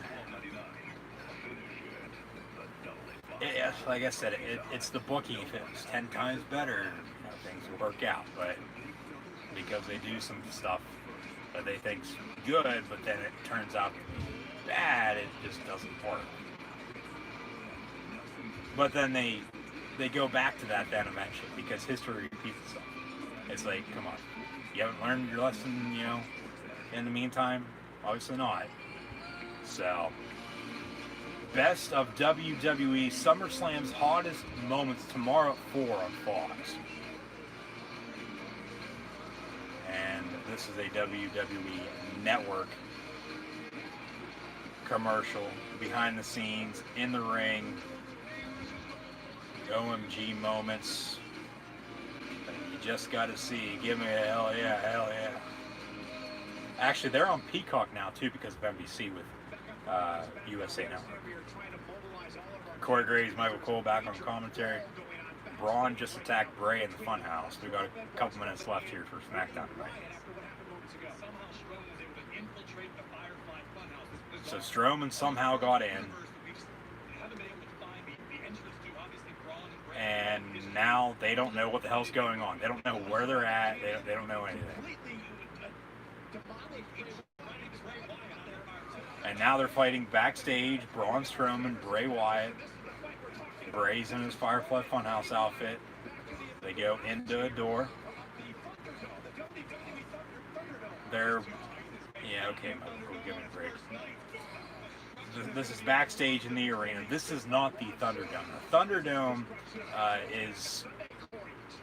like I said, it's the booking. If it was 10 times better, you know, things will work out. But because they do some stuff that they think's good, but then it turns out to be bad, it just doesn't work. But then they go back to that then eventually because history repeats itself. It's like, come on, you haven't learned your lesson, you know, in the meantime? Obviously not. So, best of WWE SummerSlam's hottest moments tomorrow at 4 on Fox. And this is a WWE Network commercial, behind the scenes, in the ring, OMG moments. You just got to see. Give me a hell yeah, hell yeah. Actually, they're on Peacock now too because of NBC with USA Network. Corey Graves, Michael Cole back on commentary. Braun just attacked Bray in the Funhouse. We've got a couple minutes left here for SmackDown tonight. So Strowman somehow got in. And now they don't know what the hell's going on. They don't know where they're at. They don't know anything. And now they're fighting backstage. Braun Strowman, Bray Wyatt. Bray's in his Firefly Funhouse outfit. They go into a door. They're... Yeah, okay, we'll give it a break. This is backstage in the arena. This is not the Thunderdome. The Thunderdome is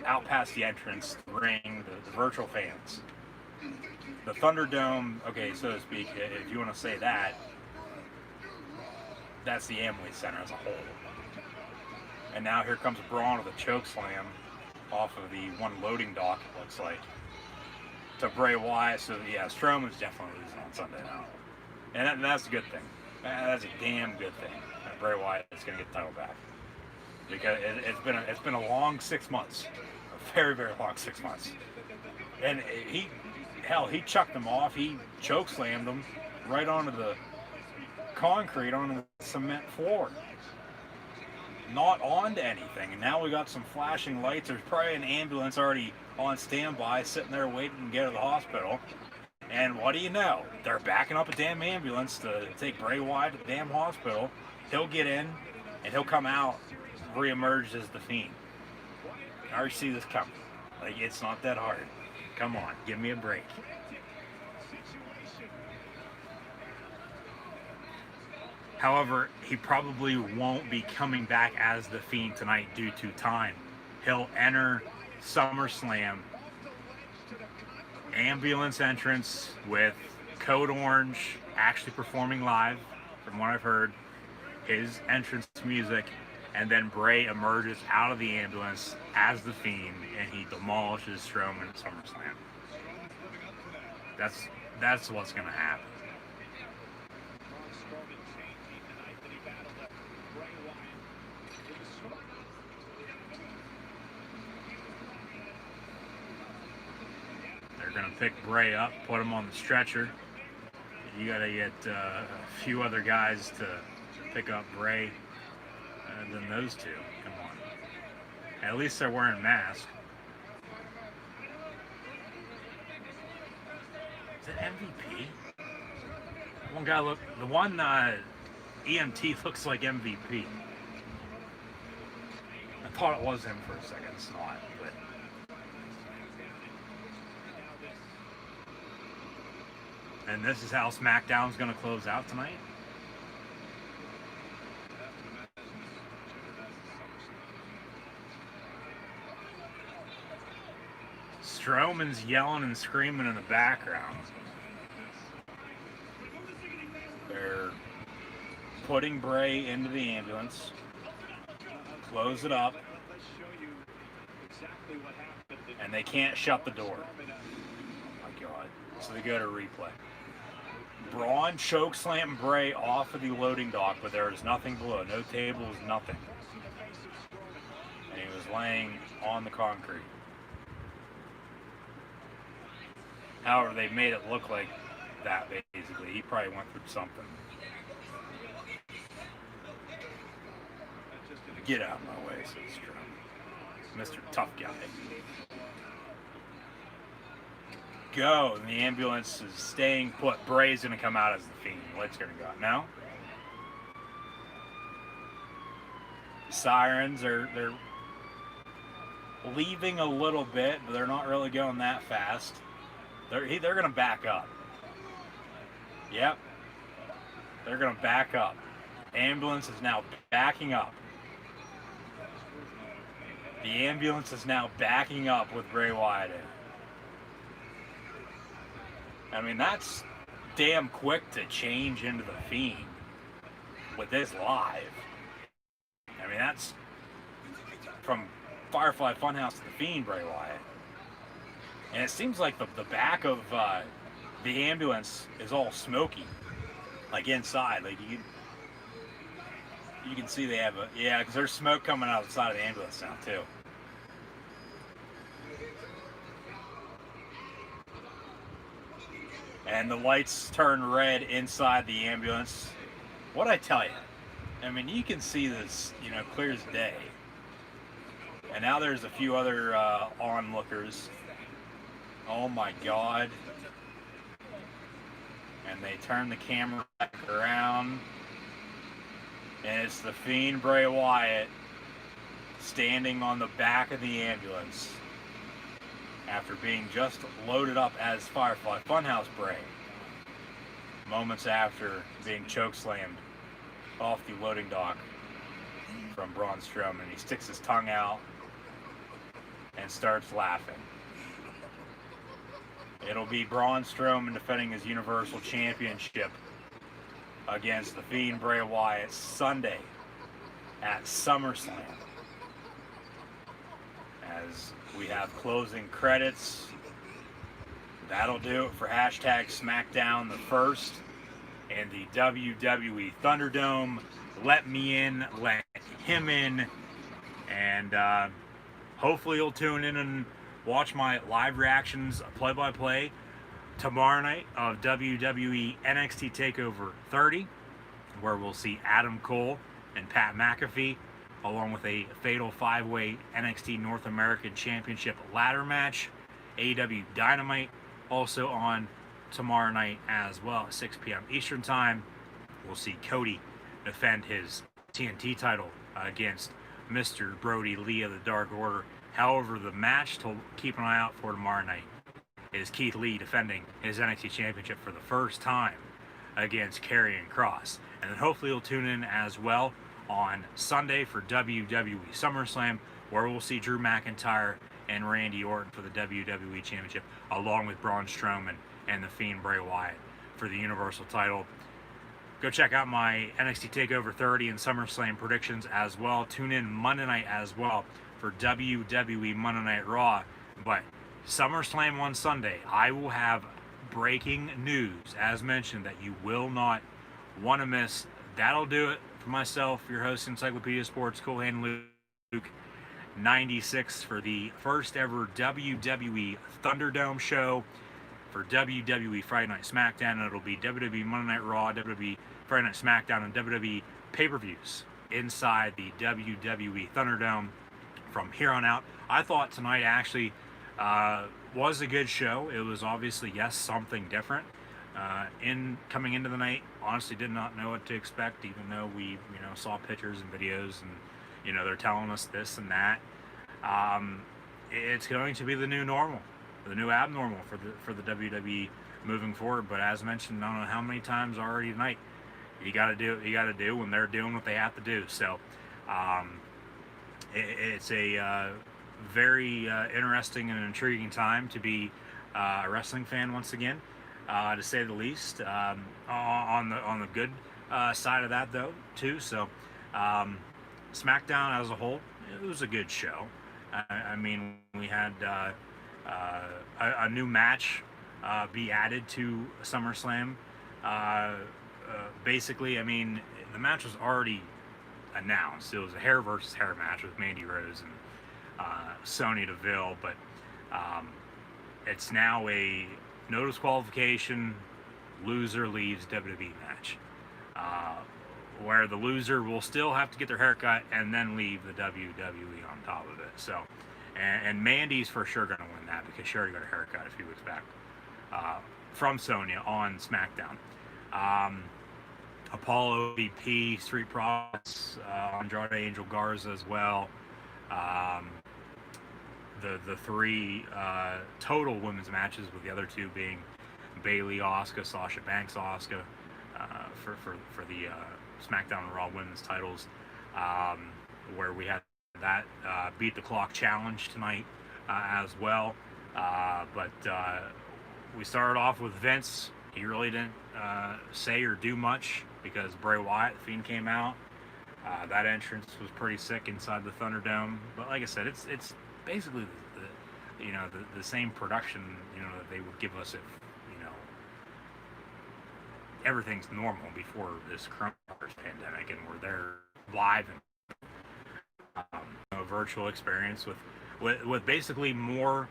out past the entrance, the ring, the virtual fans. The Thunderdome, okay, so to speak, if you want to say that, that's the Amway Center as a whole. And now here comes Braun with a choke slam off of the one loading dock, it looks like, to Bray Wyatt. So yeah, Strowman's definitely losing on Sunday now. And that's a good thing. That's a damn good thing. Bray Wyatt is going to get the title back. Because it's been a long 6 months. A very, very long 6 months. And he chucked him off. He choke slammed him right onto the concrete, onto the cement floor. Not onto anything. And now we got some flashing lights. There's probably an ambulance already on standby, sitting there waiting to get to the hospital. And what do you know? They're backing up a damn ambulance to take Bray Wyatt to the damn hospital. He'll get in, and he'll come out, reemerge as the Fiend. I already see this coming. Like, it's not that hard. Come on, give me a break. However, he probably won't be coming back as the Fiend tonight due to time. He'll enter SummerSlam ambulance entrance with Code Orange actually performing live, from what I've heard, his entrance music, and then Bray emerges out of the ambulance as the Fiend, and he demolishes Strowman at SummerSlam. That's what's gonna happen. They're gonna pick Bray up, put him on the stretcher. You gotta get a few other guys to pick up Bray than those two. Come on. At least they're wearing masks. Is it MVP? One guy the one EMT looks like MVP. I thought it was him for a second. It's not, but. And this is how SmackDown's going to close out tonight. Strowman's yelling and screaming in the background. They're putting Bray into the ambulance. Close it up. And they can't shut the door. Oh my god. So they go to replay. Braun chokeslammed Bray off of the loading dock, but there is nothing below. No tables, nothing. And he was laying on the concrete. However, they made it look like that, basically. He probably went through something. Get out of my way, says Strowman. Mr. Tough Guy. Go. And the ambulance is staying put. Bray's going to come out as the Fiend. Light's going to go out now. Sirens they're leaving a little bit, but they're not really going that fast. They're going to back up. Yep. They're going to back up. Ambulance is now backing up. The ambulance is now backing up with Bray Wyatt in. I mean, that's damn quick to change into the Fiend with this live. I mean, that's from Firefly Funhouse to the Fiend, Bray Wyatt. And it seems like the back of the ambulance is all smoky, like inside. Like you can see they have because there's smoke coming out of the side of the ambulance now too. And the lights turn red inside the ambulance. What'd I tell you? I mean, you can see this, clear as day. And now there's a few other onlookers. Oh my God. And they turn the camera back around. And it's the Fiend Bray Wyatt standing on the back of the ambulance after being just loaded up as Firefly Funhouse Bray. Moments after being chokeslammed off the loading dock from Braun Strowman. He sticks his tongue out and starts laughing. It'll be Braun Strowman defending his Universal Championship against the Fiend Bray Wyatt Sunday at SummerSlam. As we have closing credits. That'll do it for hashtag SmackDown the first and the WWE Thunderdome. Let me in, let him in, and hopefully you'll tune in and watch my live reactions play-by-play tomorrow night of WWE NXT TakeOver 30, where we'll see Adam Cole and Pat McAfee along with a fatal 5-way NXT North American Championship ladder match. AEW Dynamite also on tomorrow night as well at 6 p.m. Eastern Time. We'll see Cody defend his TNT title against Mr. Brody Lee of the Dark Order. However, the match to keep an eye out for tomorrow night is Keith Lee defending his NXT Championship for the first time against Karrion Kross. And then hopefully you'll tune in as well on Sunday for WWE SummerSlam, where we'll see Drew McIntyre and Randy Orton for the WWE Championship, along with Braun Strowman and the Fiend Bray Wyatt for the Universal title. Go check out my NXT TakeOver 30 and SummerSlam predictions as well. Tune in Monday night as well for WWE Monday Night Raw. But SummerSlam on Sunday, I will have breaking news, as mentioned, that you will not want to miss. That'll do it for myself, your host, Encyclopedia Sports, Cool Hand Luke 96 for the first ever WWE Thunderdome show for WWE Friday Night SmackDown. And it'll be WWE Monday Night Raw, WWE Friday Night SmackDown, and WWE pay-per-views inside the WWE Thunderdome from here on out. I thought tonight actually was a good show. It was obviously, yes, something different. Coming into the night, honestly did not know what to expect, even though we saw pictures and videos and they're telling us this and that. It's going to be the new normal, the new abnormal for the WWE moving forward. But as mentioned, I don't know how many times already tonight, you got to do what you got to do when they're doing what they have to do. So it's a very interesting and intriguing time to be a wrestling fan once again, to say the least. On the good side of that, though, too. So SmackDown as a whole, it was a good show. I mean, we had a new match be added to SummerSlam. Basically, I mean, the match was already announced. It was a hair versus hair match with Mandy Rose and Sonya Deville, but it's now a no disqualification, loser leaves WWE match, where the loser will still have to get their hair cut and then leave the WWE on top of it. So, and Mandy's for sure going to win that because she already got her hair cut a few weeks back from Sonya on SmackDown. Apollo, VP, Street Profits, Andrade Angel Garza as well. The three total women's matches, with the other two being Bayley, Asuka, Sasha Banks, Asuka, for the SmackDown and Raw women's titles, where we had that Beat the Clock challenge tonight as well. But we started off with Vince. He really didn't say or do much because Bray Wyatt, the Fiend, came out. That entrance was pretty sick inside the Thunderdome. But like I said, it's basically the same production that they would give us if everything's normal before this coronavirus pandemic, and we're there live and a virtual experience with basically more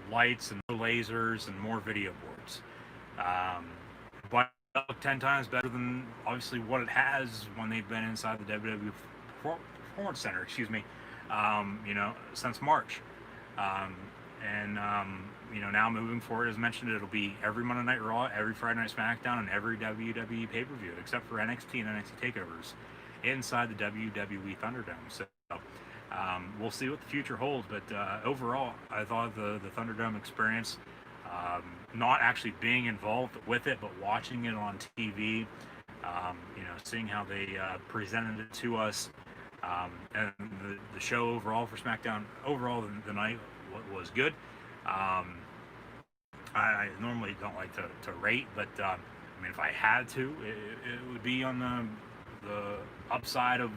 lights and lasers and more video boards. But 10 times better than obviously what it has when they've been inside the WWE Performance Center, since March. Now moving forward, as mentioned, it'll be every Monday Night Raw, every Friday Night SmackDown, and every WWE pay-per-view, except for NXT and NXT takeovers inside the WWE Thunderdome. So we'll see what the future holds. But overall, I thought the Thunderdome experience, not actually being involved with it, but watching it on TV, seeing how they presented it to us, and the show overall for SmackDown, overall the night was good. I normally don't like to rate, but if I had to, it would be on the upside of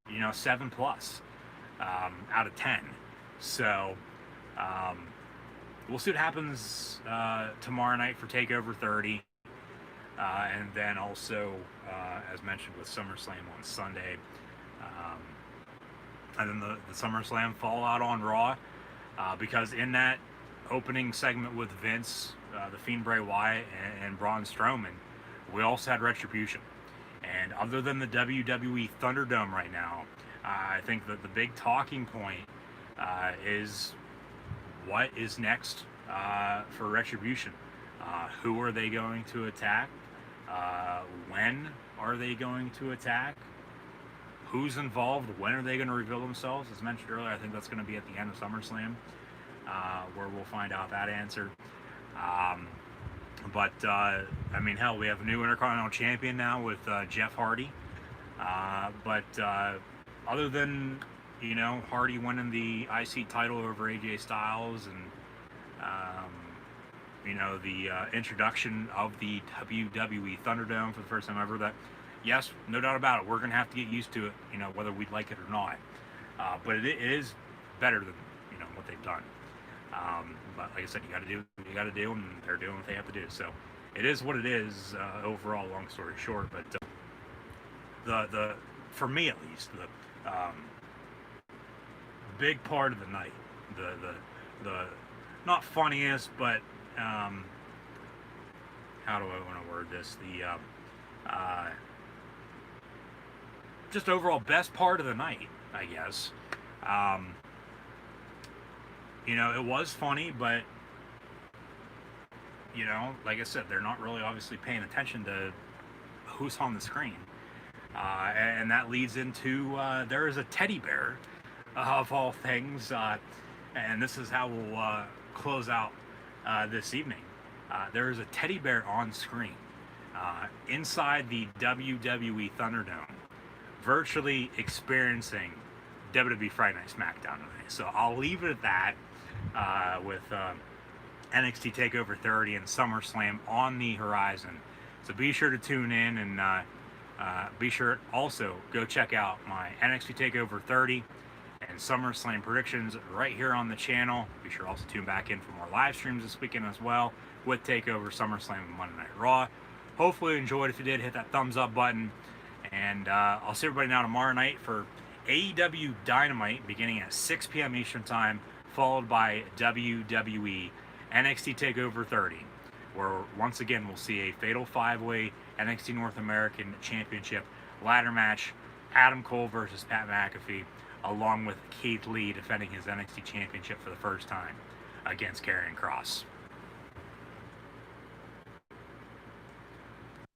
7+ out of 10. So we'll see what happens tomorrow night for TakeOver 30, and then also as mentioned with SummerSlam on Sunday, and then the SummerSlam Fallout on Raw, because in that opening segment with Vince, the Fiend Bray Wyatt, and Braun Strowman, we also had Retribution. And other than the WWE Thunderdome right now, I think that the big talking point is what is next for Retribution. Who are they going to attack? When are they going to attack? Who's involved? When are they going to reveal themselves? As mentioned earlier, I think that's going to be at the end of SummerSlam, where we'll find out that answer. Hell, we have a new Intercontinental Champion now with Jeff Hardy. Other than, Hardy winning the IC title over AJ Styles and, the introduction of the WWE Thunderdome for the first time ever, that, yes, no doubt about it, we're going to have to get used to it, whether we'd like it or not. But it is better than, what they've done. But like I said, you got to do what you got to do, and they're doing what they have to do. So it is what it is, overall, long story short. But the for me at least, the big part of the night, the not funniest, but how do I want to word this? Just overall best part of the night, I guess. It was funny, but like I said, they're not really obviously paying attention to who's on the screen, and that leads into there is a teddy bear, of all things, and this is how we'll close out this evening. There is a teddy bear on screen inside the WWE Thunderdome, virtually experiencing WWE Friday Night SmackDown tonight. So I'll leave it at that, with NXT TakeOver 30 and SummerSlam on the horizon. So be sure to tune in, and be sure also go check out my NXT TakeOver 30 and SummerSlam predictions right here on the channel. Be sure to also tune back in for more live streams this weekend as well with TakeOver, SummerSlam, and Monday Night Raw. Hopefully you enjoyed. If you did, hit that thumbs up button. And I'll see everybody now tomorrow night for AEW Dynamite beginning at 6 p.m. Eastern Time, followed by WWE NXT TakeOver 30, where once again we'll see a fatal 5-way NXT North American Championship ladder match. Adam Cole versus Pat McAfee, along with Keith Lee defending his NXT Championship for the first time against Karrion Kross.